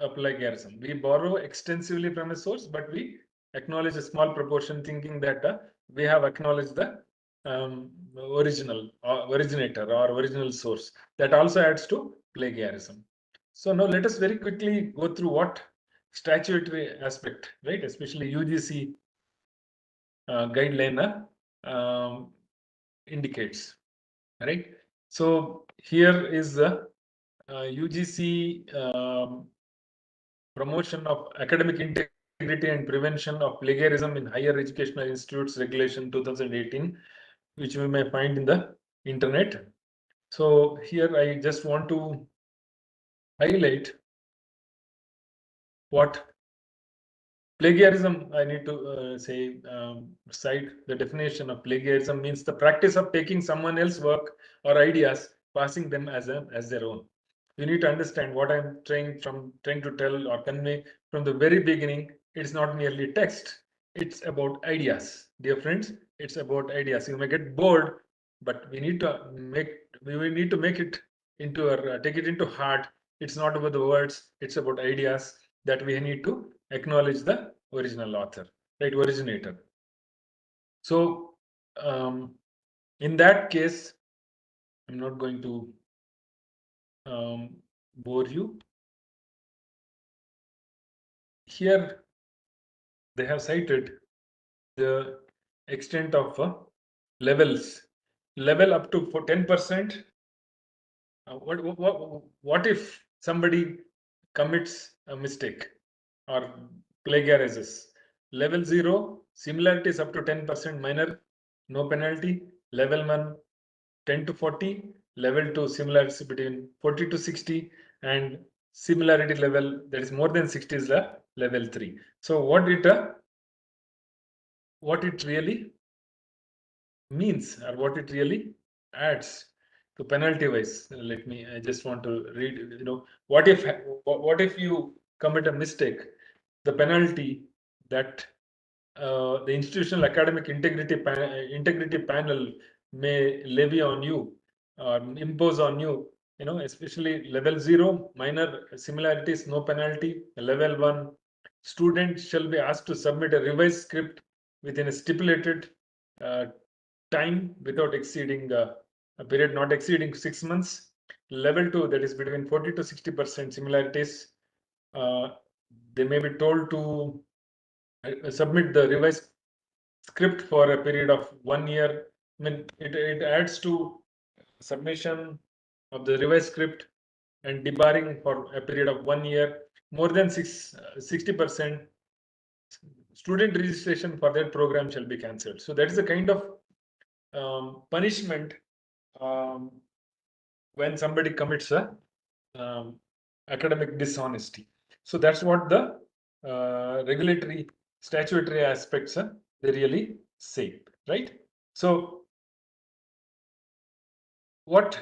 a plagiarism. We borrow extensively from a source, but we acknowledge a small proportion, thinking that we have acknowledged the originator or original source. That also adds to plagiarism. So now let us very quickly go through what statutory aspect, right? Especially UGC guideline indicates, right? So here is the UGC promotion of academic integrity and prevention of plagiarism in higher educational institutes regulation 2018, which we may find in the internet. So here I just want to highlight what plagiarism. I need to cite the definition of plagiarism means the practice of taking someone else's work or ideas, passing them as their own. You need to understand what I'm trying to tell or convey from the very beginning. It's not merely text. It's about ideas, dear friends. It's about ideas. You may get bored, but we need to make it into our take it into heart. It's not about the words. It's about ideas that we need to acknowledge the original author, right? Originator. So in that case, I'm not going to bore you. Here they have cited the extent of levels. Level up to 10%. What if somebody commits a mistake or plagiarizes? Level 0, similarities up to 10% minor, no penalty. Level 1, 10 to 40. Level 2, similarity between 40 to 60, and similarity level that is more than 60 is the level 3. So what it really means, or what it really adds to penalty wise. I just want to read, what if you commit a mistake, the penalty that the institutional academic integrity panel may levy on you or impose on you, especially level 0, minor similarities, no penalty. Level 1, student shall be asked to submit a revised script within a stipulated uh, time without exceeding a period not exceeding 6 months. Level 2, that is between 40 to 60% similarities, they may be told to submit the revised script for a period of 1 year. I mean, it adds to submission of the revised script and debarring for a period of 1 year. More than 60% student registration for that program shall be cancelled. So that is a kind of punishment when somebody commits a academic dishonesty. So that's what the regulatory statutory aspects they really say, right? So what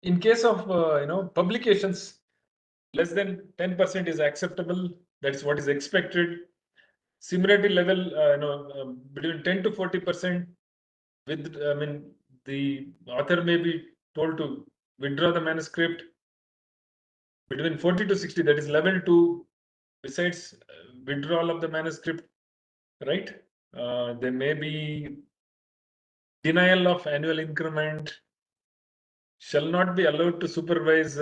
in case of publications less than 10% is acceptable. That's what is expected. Similarity level between 10 to 40%. With the author may be told to withdraw the manuscript. Between 40 to 60, that is level 2. Besides withdrawal of the manuscript, right? There may be denial of annual increment, shall not be allowed to supervise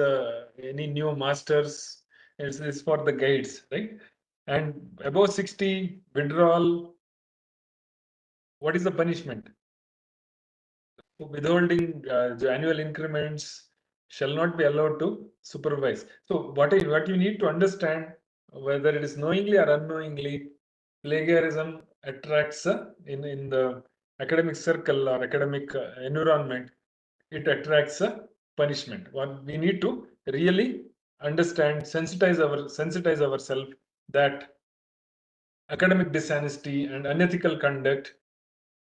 any new masters. It's for the guides, right? And above 60, withdrawal, what is the punishment? Withholding the annual increments shall not be allowed to supervise. So what you need to understand, whether it is knowingly or unknowingly, plagiarism attracts in the academic circle or academic environment, it attracts a punishment. What we need to really understand, sensitize ourselves that academic dishonesty and unethical conduct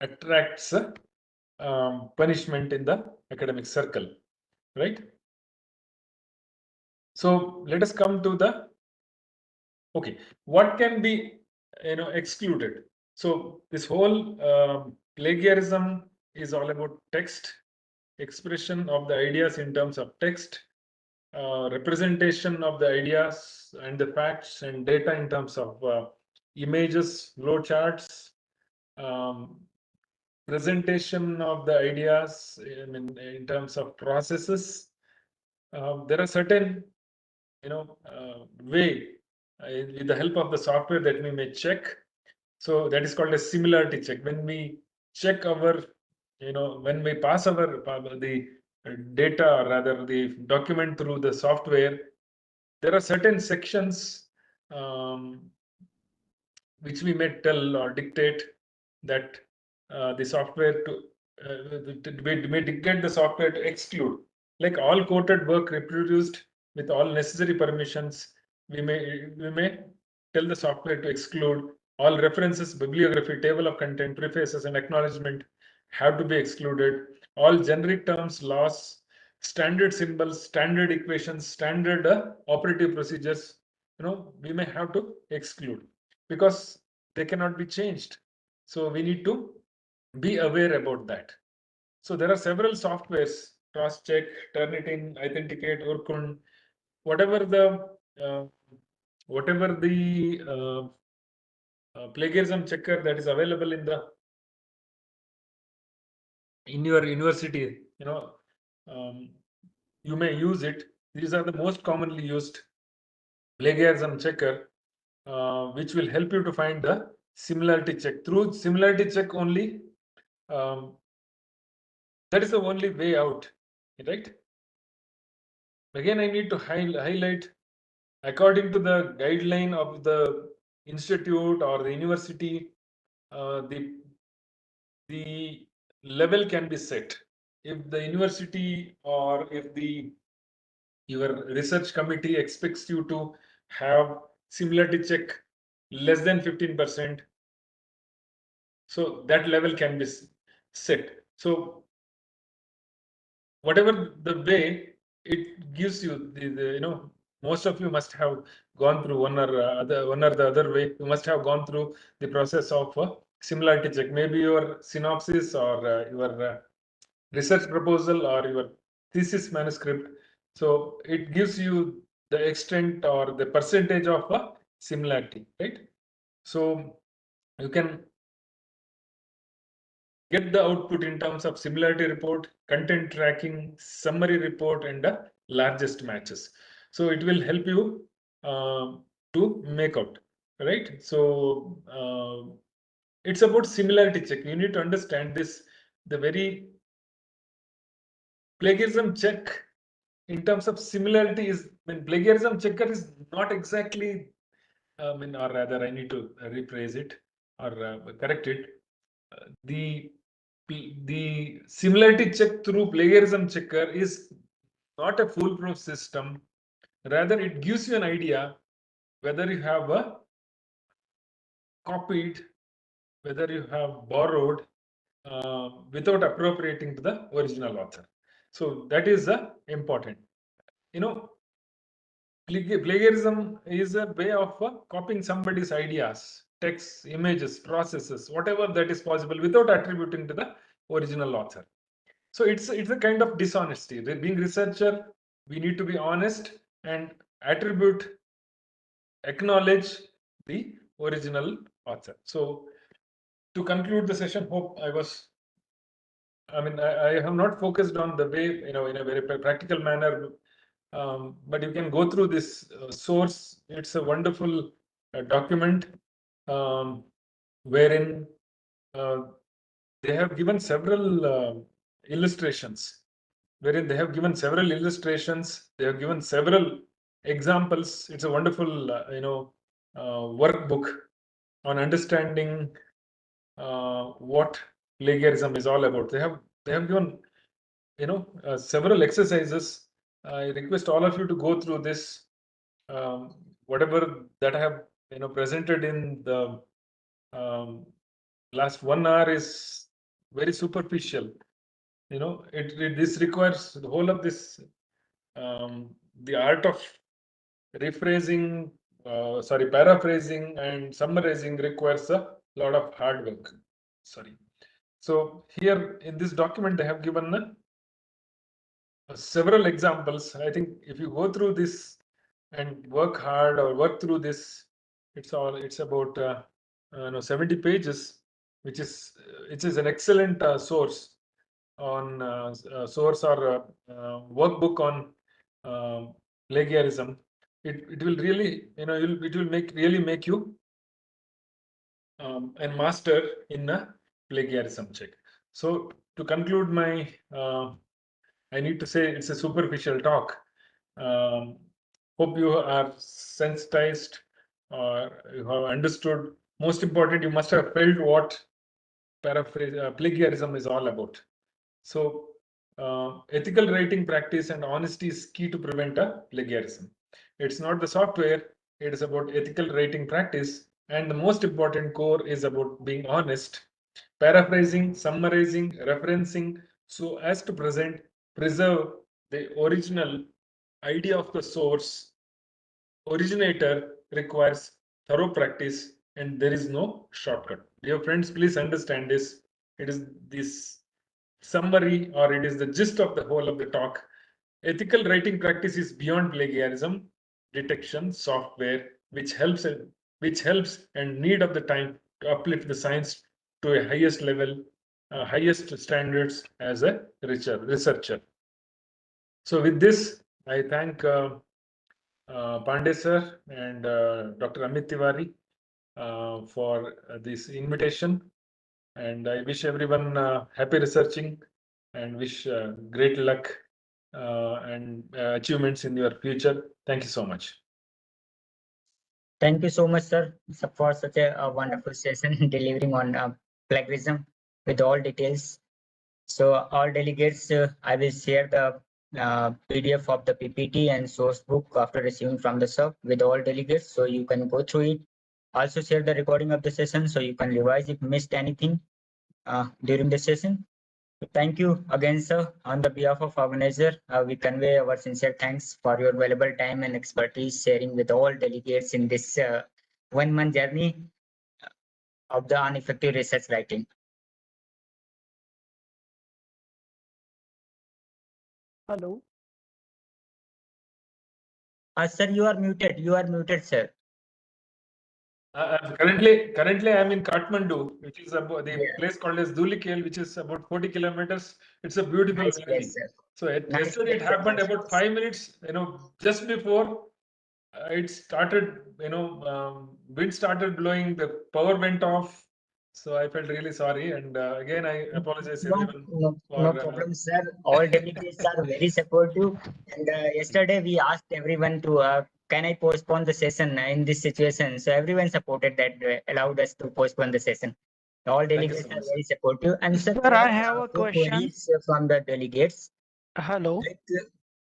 attracts punishment in the academic circle, right? So let us come to the, okay, what can be excluded. So this whole plagiarism is all about text, expression of the ideas in terms of text, representation of the ideas and the facts and data in terms of images, flow charts, um, presentation of the ideas in terms of processes. There are certain way with the help of the software that we may check. So that is called a similarity check. When we check our, when we pass our the data, or rather the document through the software, there are certain sections which we may tell or dictate that the software to we may dictate the software to exclude, like all quoted work reproduced with all necessary permissions. We may tell the software to exclude all references, bibliography, table of content, prefaces, and acknowledgement have to be excluded. All generic terms, laws, standard symbols, standard equations, standard operative procedures, we may have to exclude because they cannot be changed. So we need to be aware about that. So there are several softwares: cross-check, Turnitin, Authenticate, Orkun, whatever the plagiarism checker that is available in your university. You may use it. These are the most commonly used plagiarism checker, which will help you to find the similarity check. Through similarity check only, that is the only way out, right? Again, I need to highlight, according to the guideline of the institute or the university, the level can be set. If the university or if your research committee expects you to have similarity check less than 15%, so that level can be set. So whatever the way, it gives you the most of you must have gone through one or the other way. You must have gone through the process of similarity check. Maybe your synopsis or your research proposal or your thesis manuscript. So it gives you the extent or the percentage of similarity, right? So you can get the output in terms of similarity report, content tracking, summary report, and largest matches. So it will help you to make out, right? So it's about similarity check. You need to understand this. The very plagiarism check in terms of similarity is, plagiarism checker is not exactly, or rather I need to rephrase it or correct it. The similarity check through plagiarism checker is not a foolproof system. Rather, it gives you an idea whether you have copied, whether you have borrowed without appropriating to the original author. So that is important. Plagiarism is a way of copying somebody's ideas, texts, images, processes, whatever that is possible without attributing to the original author. So it's a kind of dishonesty. Being researcher, we need to be honest and acknowledge the original author. So to conclude the session, I have not focused on the way, in a very practical manner, but you can go through this source. It's a wonderful document wherein they have given several illustrations, wherein they have given several illustrations. They have given several examples. It's a wonderful, workbook on understanding what plagiarism is all about. They have given several exercises. I request all of you to go through this. Whatever that I have presented in the last 1 hour is very superficial. This requires the whole of this, the art of rephrasing, paraphrasing and summarizing requires a lot of hard work. So here in this document, they have given several examples. I think if you go through this and work hard or work through this, it's about 70 pages, which is an excellent source on source or workbook on plagiarism. It will really it will make you and master in a plagiarism check. So to conclude my I need to say it's a superficial talk. Hope you are sensitized or you have understood. Most important, you must have felt what plagiarism is all about. So, ethical writing practice and honesty is key to prevent a plagiarism. It's not the software, it is about ethical writing practice. And the most important core is about being honest, paraphrasing, summarizing, referencing, so as to preserve the original idea of the source. Originator requires thorough practice and there is no shortcut. Dear friends, please understand this. It is this summary or it is the gist of the whole of the talk. Ethical writing practice is beyond plagiarism detection software, which helps and need of the time to uplift the science to a highest level, highest standards as a researcher. So with this, I thank Pandey sir and Dr. Amit Tiwari for this invitation. And I wish everyone happy researching and wish great luck and achievements in your future. Thank you so much. Thank you so much, sir, for such a wonderful session delivering on plagiarism with all details. So all delegates, I will share the PDF of the PPT and source book after receiving from the sub with all delegates, so you can go through it. Also share the recording of the session so you can revise if missed anything during the session. Thank you again, sir. On the behalf of organizer, we convey our sincere thanks for your valuable time and expertise sharing with all delegates in this 1 month journey of the ineffective research writing. Hello. Sir, you are muted. You are muted, sir. Currently, I'm in Kathmandu, which is about the Yeah. place called as Dhulikhel, which is about 40 kilometers. It's a beautiful Nice valley. place, sir. So Nice yesterday it place, sir. happened Nice about place. 5 minutes, just before it started, wind started blowing, the power went off. So I felt really sorry. And again, I apologize everyone No for problem, sir. All delegates are very supportive. And yesterday we asked everyone to, can I postpone the session in this situation? So everyone supported that, allowed us to postpone the session. All thank you delegates so are much. very supportive. And sir, Sir, there I are have a few question. queries from the delegates. Hello. Like,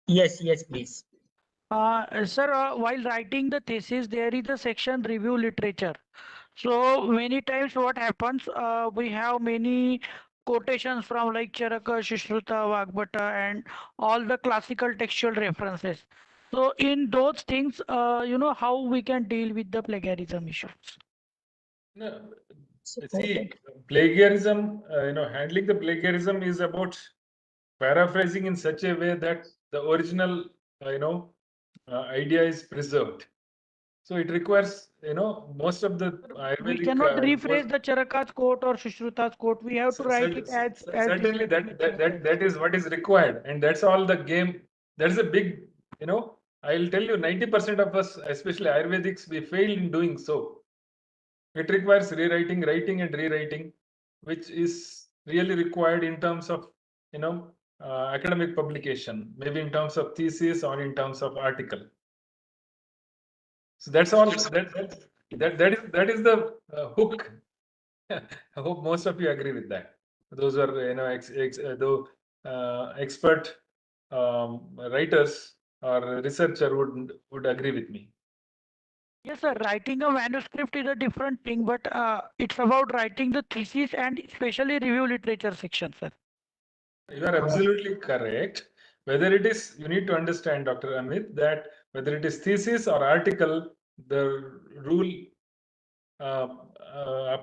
yes, please. Sir, while writing the thesis, there is a section review literature. So many times what happens, we have many quotations from like Charaka, Shishruta, Vagbata and all the classical textual references. So in those things, how we can deal with the plagiarism issues. No, see, Supported. plagiarism, handling the plagiarism is about paraphrasing in such a way that the original, idea is preserved. So it requires, most of the We Ayurvedic, cannot rephrase the Charaka's quote or Shishruta's quote. We have to write it as certainly respective that is what is required, and that's all the game. That's a big, I'll tell you, 90% of us, especially Ayurvedics, we fail in doing so. It requires rewriting, writing, and rewriting, which is really required in terms of, academic publication, maybe in terms of thesis or in terms of article. So that's all. That is the hook. I hope most of you agree with that. Those are expert writers or researcher would agree with me. Yes, sir. Writing a manuscript is a different thing, but it's about writing the thesis and especially review literature section, sir. You are absolutely correct. Whether it is, you need to understand, Dr. Amit, that whether it is thesis or article, the rule uh, uh,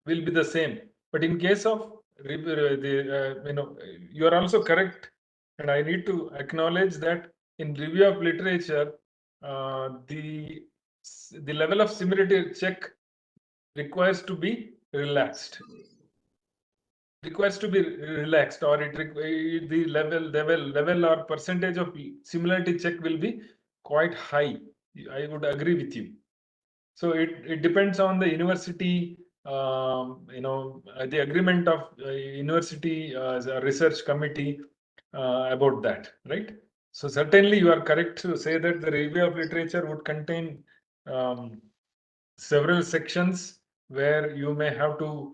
will be the same. But in case of you are also correct, and I need to acknowledge that in review of literature, the level of similarity check requires to be relaxed. Or the level or percentage of similarity check will be quite high. I would agree with you. So it depends on the university, the agreement of university research committee about that, right? So certainly you are correct to say that the review of literature would contain several sections where you may have to,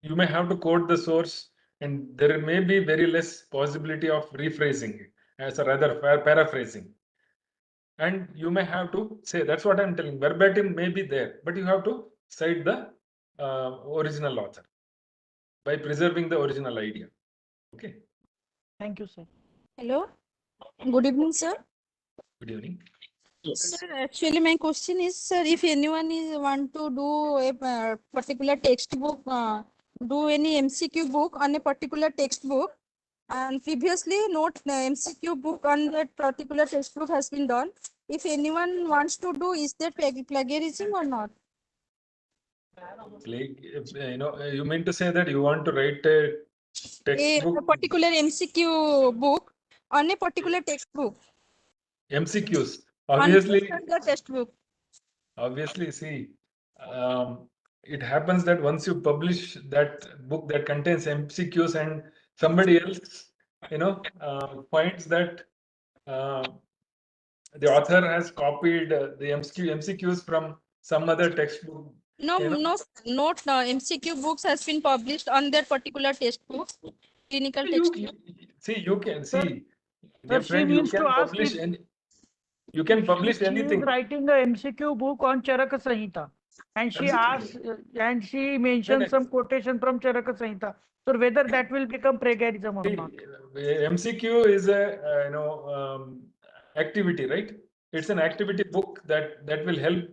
you may have to quote the source, and there may be very less possibility of rephrasing, as a rather paraphrasing. And you may have to say, that's what I'm telling, verbatim may be there, but you have to cite the original author by preserving the original idea. Okay. Thank you, sir. Hello. Good evening, sir. Good evening. Yes. Sir, actually, my question is, sir, if anyone is want to do a particular textbook, do any MCQ book on a particular textbook, and previously not MCQ book on that particular textbook has been done. If anyone wants to do, is that plagiarism or not? You mean to say that you want to write a textbook? A particular MCQ book on a particular textbook. MCQs. On the textbook. Obviously, see, it happens that once you publish that book that contains MCQs and somebody else, finds that the author has copied the MCQs from some other textbook. No, not MCQ books has been published on that particular textbook, clinical textbook. You can see, Sir, dear she friend, you means can to ask publish if you can publish she is anything. writing a MCQ book on Charaka Samhita, and she asks, and she mentions some quotation from Charaka Samhita. So whether that will become plagiarism or not? MCQ is a activity, right? It's an activity book that will help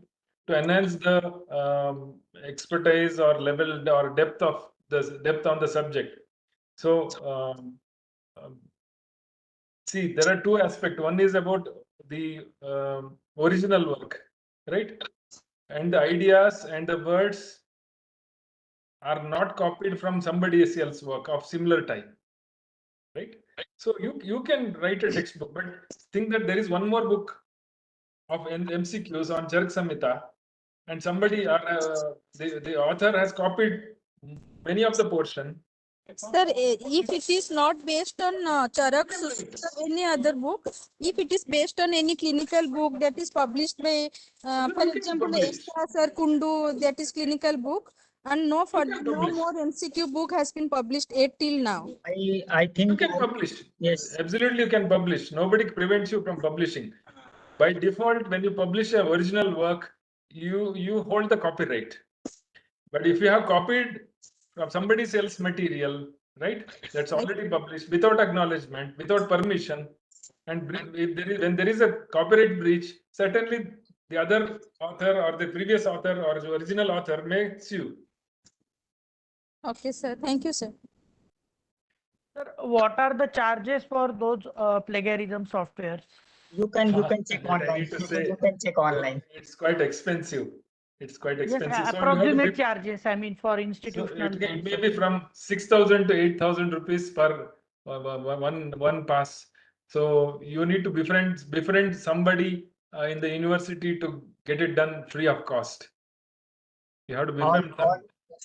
to enhance the expertise or level or depth on the subject. So see, there are two aspects. One is about the original work, right? And the ideas and the words are not copied from somebody else's work of similar type, right? So you can write a textbook, but think that there is one more book of MCQs on Charak Samhita, and somebody the author has copied many of the portion. Sir, if it is not based on Charak or any other book, if it is based on any clinical book that is published by, for example, Estras or Kundu, that is clinical book, and no more MCQ book has been published yet till now. I think you can publish. Yes. Absolutely, you can publish. Nobody prevents you from publishing. By default, when you publish an original work, you hold the copyright. But if you have copied from somebody else's material, right, that's already published without acknowledgement, without permission, and when there is a copyright breach, certainly the other author or the previous author or the original author may sue. Okay, sir. Thank you, sir. Sir, what are the charges for those plagiarism softwares? You can check online. You can check online. It's quite expensive. It's quite expensive. Yes, So you have to approximate charges, I mean, for so institutional. it may be from 6,000 to 8,000 rupees per one pass. So you need to befriend somebody in the university to get it done free of cost. You have to befriend them.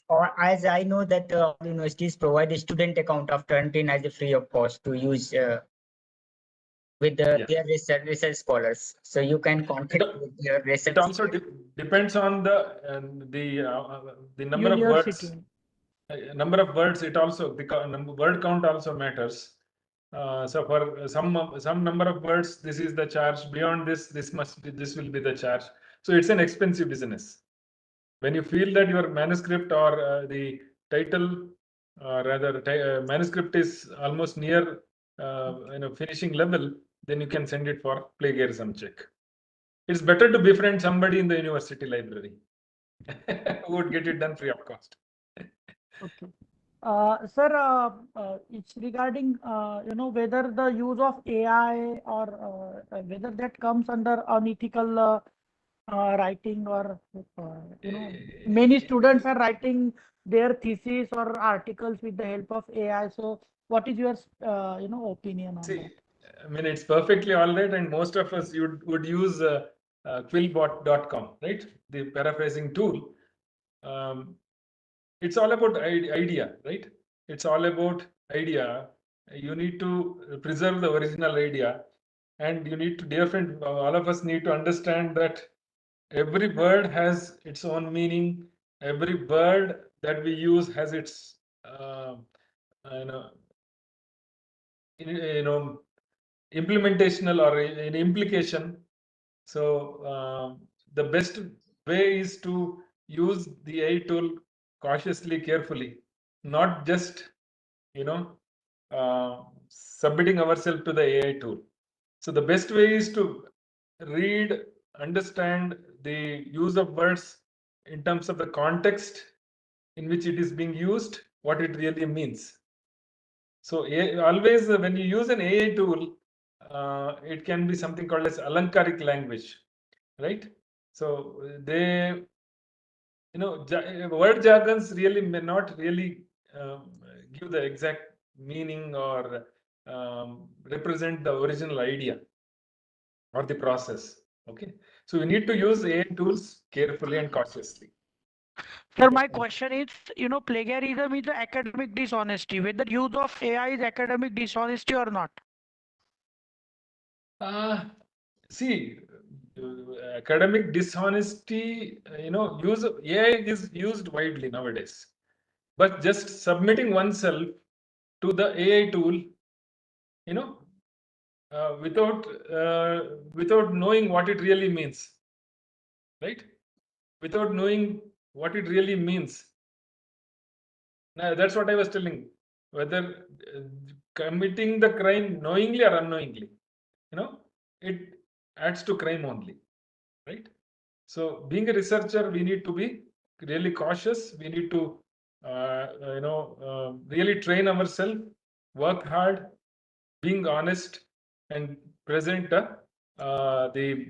or as I know that all universities provide a student account of Turnitin as a free of cost to use with Yeah. their research scholars. So you can contact with your research. It also depends on the number of words. University. Number of words. It also word count also matters. So for some number of words, this is the charge. Beyond this will be the charge. So it's an expensive business. When you feel that your manuscript or the title, manuscript is almost near finishing level, then you can send it for plagiarism check. It's better to befriend somebody in the university library who would get it done free of cost. Okay. Sir, it's regarding whether the use of AI or whether that comes under unethical writing, or many students are writing their thesis or articles with the help of AI. So what is your opinion on that? I mean, it's perfectly all right, and most of us would use quillbot.com, right? The paraphrasing tool. It's all about idea, right? It's all about idea. You need to preserve the original idea, and you need to, dear friend, all of us need to understand that every word has its own meaning. Every word that we use has its implementational or an implication. So the best way is to use the AI tool cautiously, carefully, not just submitting ourselves to the AI tool. So the best way is to read, understand the use of words in terms of the context in which it is being used, what it really means. So always when you use an AI tool, it can be something called as alankaric language, right? So they, word jargons really may not really give the exact meaning or represent the original idea or the process. Okay, so we need to use AI tools carefully and cautiously. Sir, my question is, plagiarism is the academic dishonesty. Whether use of AI is academic dishonesty or not? See, academic dishonesty, use of AI is used widely nowadays, but just submitting oneself to the AI tool, without knowing what it really means, right? Without knowing what it really means. Now, that's what I was telling. Whether committing the crime knowingly or unknowingly, it adds to crime only, right? So being a researcher, we need to be really cautious. We need to, really train ourselves, work hard, being honest, and present the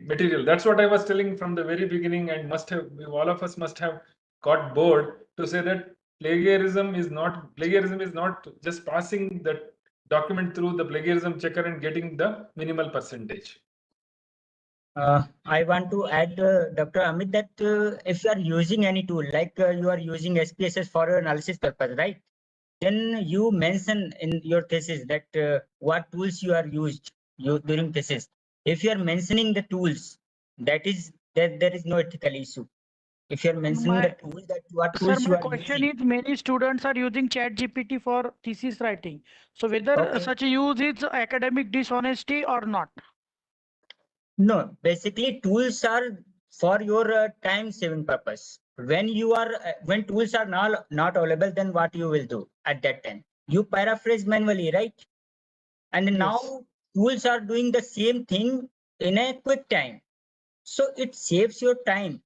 material. That's what I was telling from the very beginning, and all of us must have got bored to say that plagiarism is not just passing the document through the plagiarism checker and getting the minimal percentage. I want to add, Dr. Amit, that if you are using any tool, like you are using SPSS for your analysis purpose, right? Then you mention in your thesis that what tools you are used during thesis. If you are mentioning the tools, that there is no ethical issue. If you are mentioning the tool, that what Sir, tools you my are question using. is, many students are using ChatGPT for thesis writing. So whether Okay. such a use is academic dishonesty or not? No, basically tools are for your time saving purpose. When you are when tools are not available, then what you will do at that time? You paraphrase manually, right? And Yes. now tools are doing the same thing in a quick time, so it saves your time,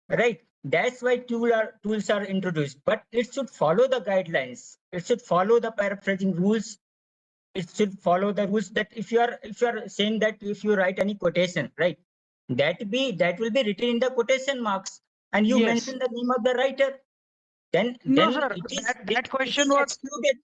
right? That's why tools are introduced, but it should follow the guidelines. It should follow the paraphrasing rules. It should follow the rules that if you are saying that if you write any quotation, right, that will be written in the quotation marks, and you Yes. mention the name of the writer, then No, sir. it question is was, excluded.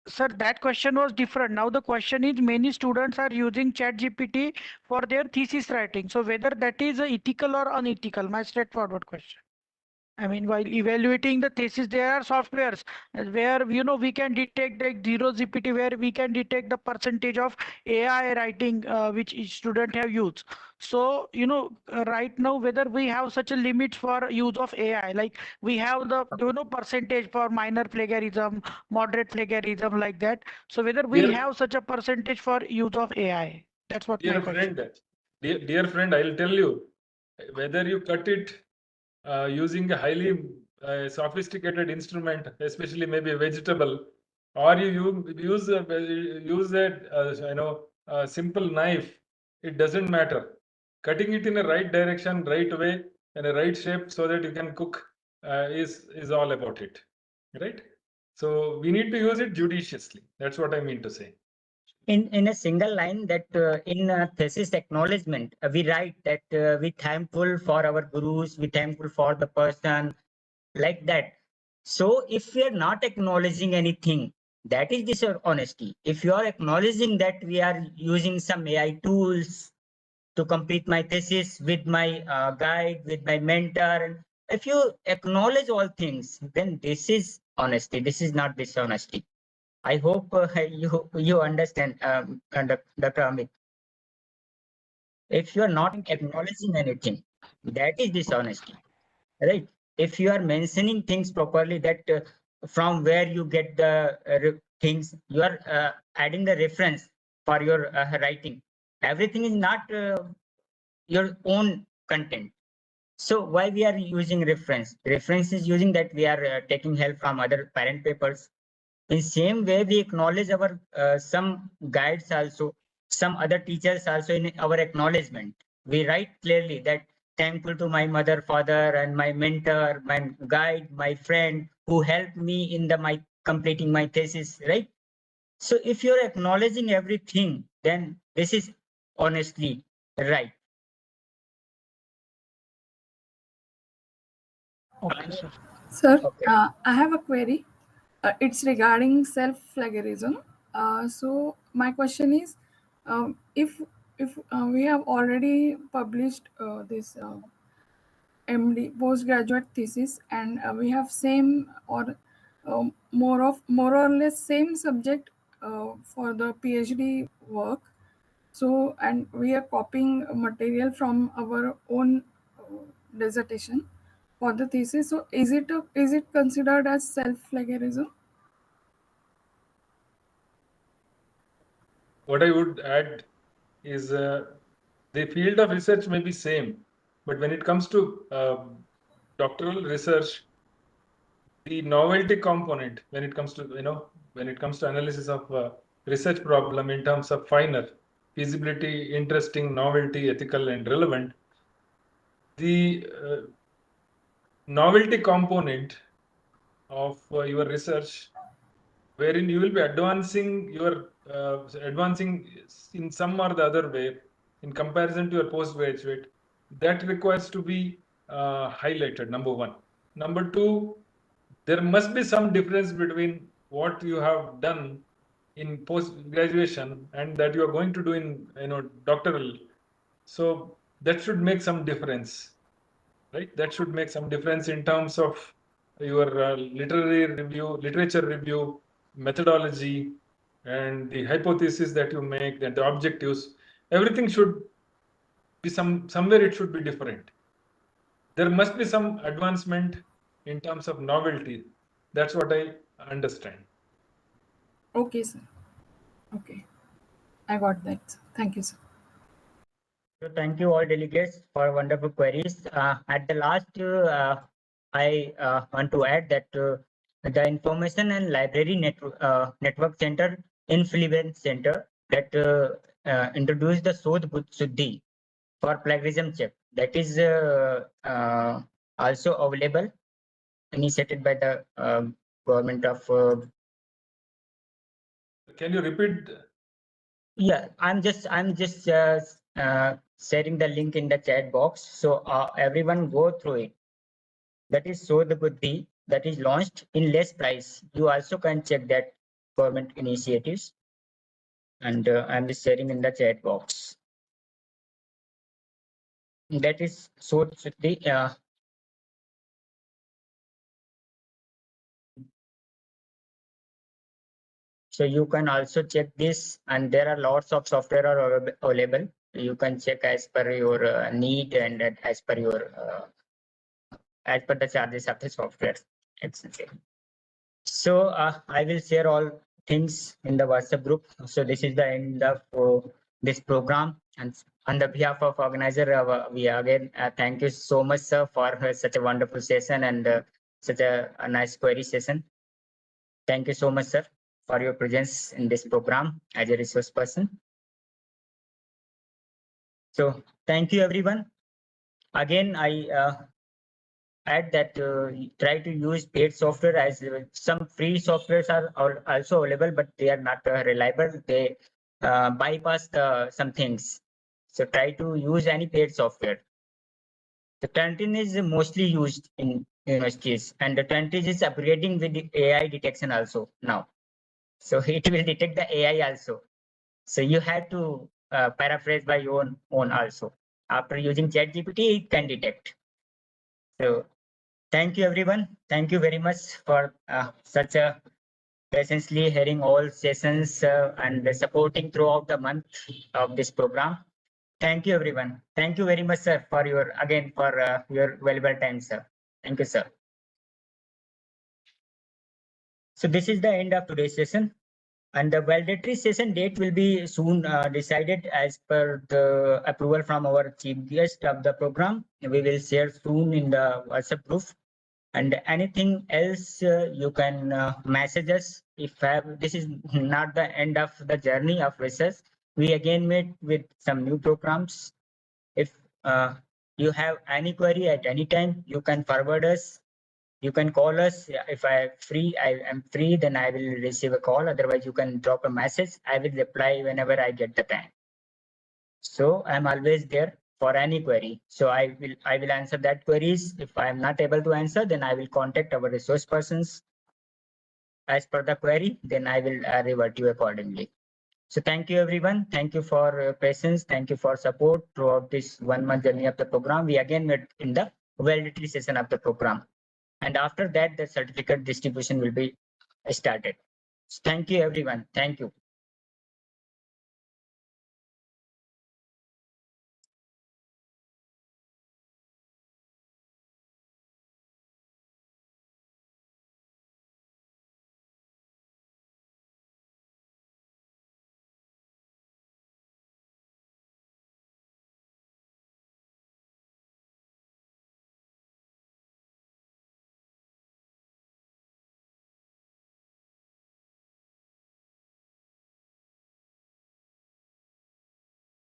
sir, that question was different. Now the question is, many students are using ChatGPT for their thesis writing. So whether that is ethical or unethical, my straightforward question. I mean, while evaluating the thesis, there are softwares where we can detect like zero GPT, where we can detect the percentage of AI writing which each student have used. So right now, whether we have such a limit for use of AI, like we have the percentage for minor plagiarism, moderate plagiarism, like that. So whether we Dear, have such a percentage for use of AI, that's what my dear question. friend, dear friend, I'll tell you, whether you cut it using a highly sophisticated instrument, especially maybe a vegetable, or use a simple knife, it doesn't matter. Cutting it in a right direction, right way, in a right shape, so that you can cook is all about it, right? So we need to use it judiciously. That's what I mean to say. In a single line, that in thesis acknowledgement, we write that we thankful for our gurus, we thankful for the person, like that. So if we are not acknowledging anything, that is dishonesty. If you are acknowledging that we are using some AI tools to complete my thesis with my guide, with my mentor, if you acknowledge all things, then this is honesty. This is not dishonesty. I hope you understand, Dr. Amit. If you are not Thank you. acknowledging anything, that is dishonesty, right? If you are mentioning things properly, that from where you get the things, you are adding the reference for your writing. Everything is not your own content. So why we are using reference? Reference is using that we are taking help from other parent papers. In same way, we acknowledge our some guides also, some other teachers also. In our acknowledgement, we write clearly that thankful to my mother, father, and my mentor, my guide, my friend who helped me in the my completing my thesis, right? So if you're acknowledging everything, then this is honestly right. Okay, sir. Sir, Okay. I have a query. It's regarding self-plagiarism. So my question is, if we have already published this MD postgraduate thesis, and we have same or more or less same subject for the PhD work. So, and we are copying material from our own dissertation for the thesis. So, is it considered as self-plagiarism? What I would add is the field of research may be same, but when it comes to doctoral research, the novelty component, when it comes to when it comes to analysis of research problem in terms of finer feasibility, interesting, novelty, ethical, and relevant, the novelty component of your research, wherein you will be advancing in some or the other way in comparison to your postgraduate, that requires to be highlighted, number one. Number two, there must be some difference between what you have done in post graduation and that you are going to do in doctoral. So that should make some difference, right? That should make some difference in terms of your literature review, methodology, and the hypothesis that you make, and the objectives. Everything should be somewhere it should be different. There must be some advancement in terms of novelty. That's what I understand. Okay, sir. Okay, I got that. Thank you, sir. So thank you all delegates for wonderful queries. At the last, I want to add that the Information and Library Network Center in Philippines Center that introduced the Sodh Suddhi for plagiarism check. That is also available, initiated by the government of. Can you repeat? Yeah, I'm just sharing the link in the chat box, so everyone go through it. That is So the Buddhi, that is launched in less price. You also can check that government initiatives, and I'm just sharing in the chat box. That is So Suddhi. So you can also check this, and there are lots of software are available. You can check as per your need and as per your as per the charges of the software. Etc. So I will share all things in the WhatsApp group. So this is the end of this program, and on the behalf of organizer, we again thank you so much, sir, for such a wonderful session and such a nice query session. Thank you so much, sir, for your presence in this program as a resource person. So thank you, everyone. Again, I add that try to use paid software, as some free softwares are also available, but they are not reliable. They bypass some things. So try to use any paid software. The Turnitin is mostly used in universities, and the Turnitin is upgrading with the AI detection also now. So it will detect the AI also. So you have to paraphrase by your own also. After using ChatGPT, it can detect. So thank you, everyone. Thank you very much for such a patiently hearing all sessions and supporting throughout the month of this program. Thank you, everyone. Thank you very much, sir, for your your valuable time, sir. Thank you, sir. So this is the end of today's session. And the validatory session date will be soon decided as per the approval from our chief guest of the program. We will share soon in the WhatsApp group. And anything else, you can message us. If this is not the end of the journey of research, we again meet with some new programs. If you have any query at any time, you can forward us. You can call us. If I am free, then I will receive a call. Otherwise, you can drop a message. I will reply whenever I get the time. So I'm always there for any query. So I will answer that queries. If I am not able to answer, then I will contact our resource persons as per the query. Then I will revert you accordingly. So thank you, everyone. Thank you for your patience. Thank you for support throughout this 1 month journey of the program. We again met in the validatory session of the program. And after that, the certificate distribution will be started. Thank you, everyone. Thank you.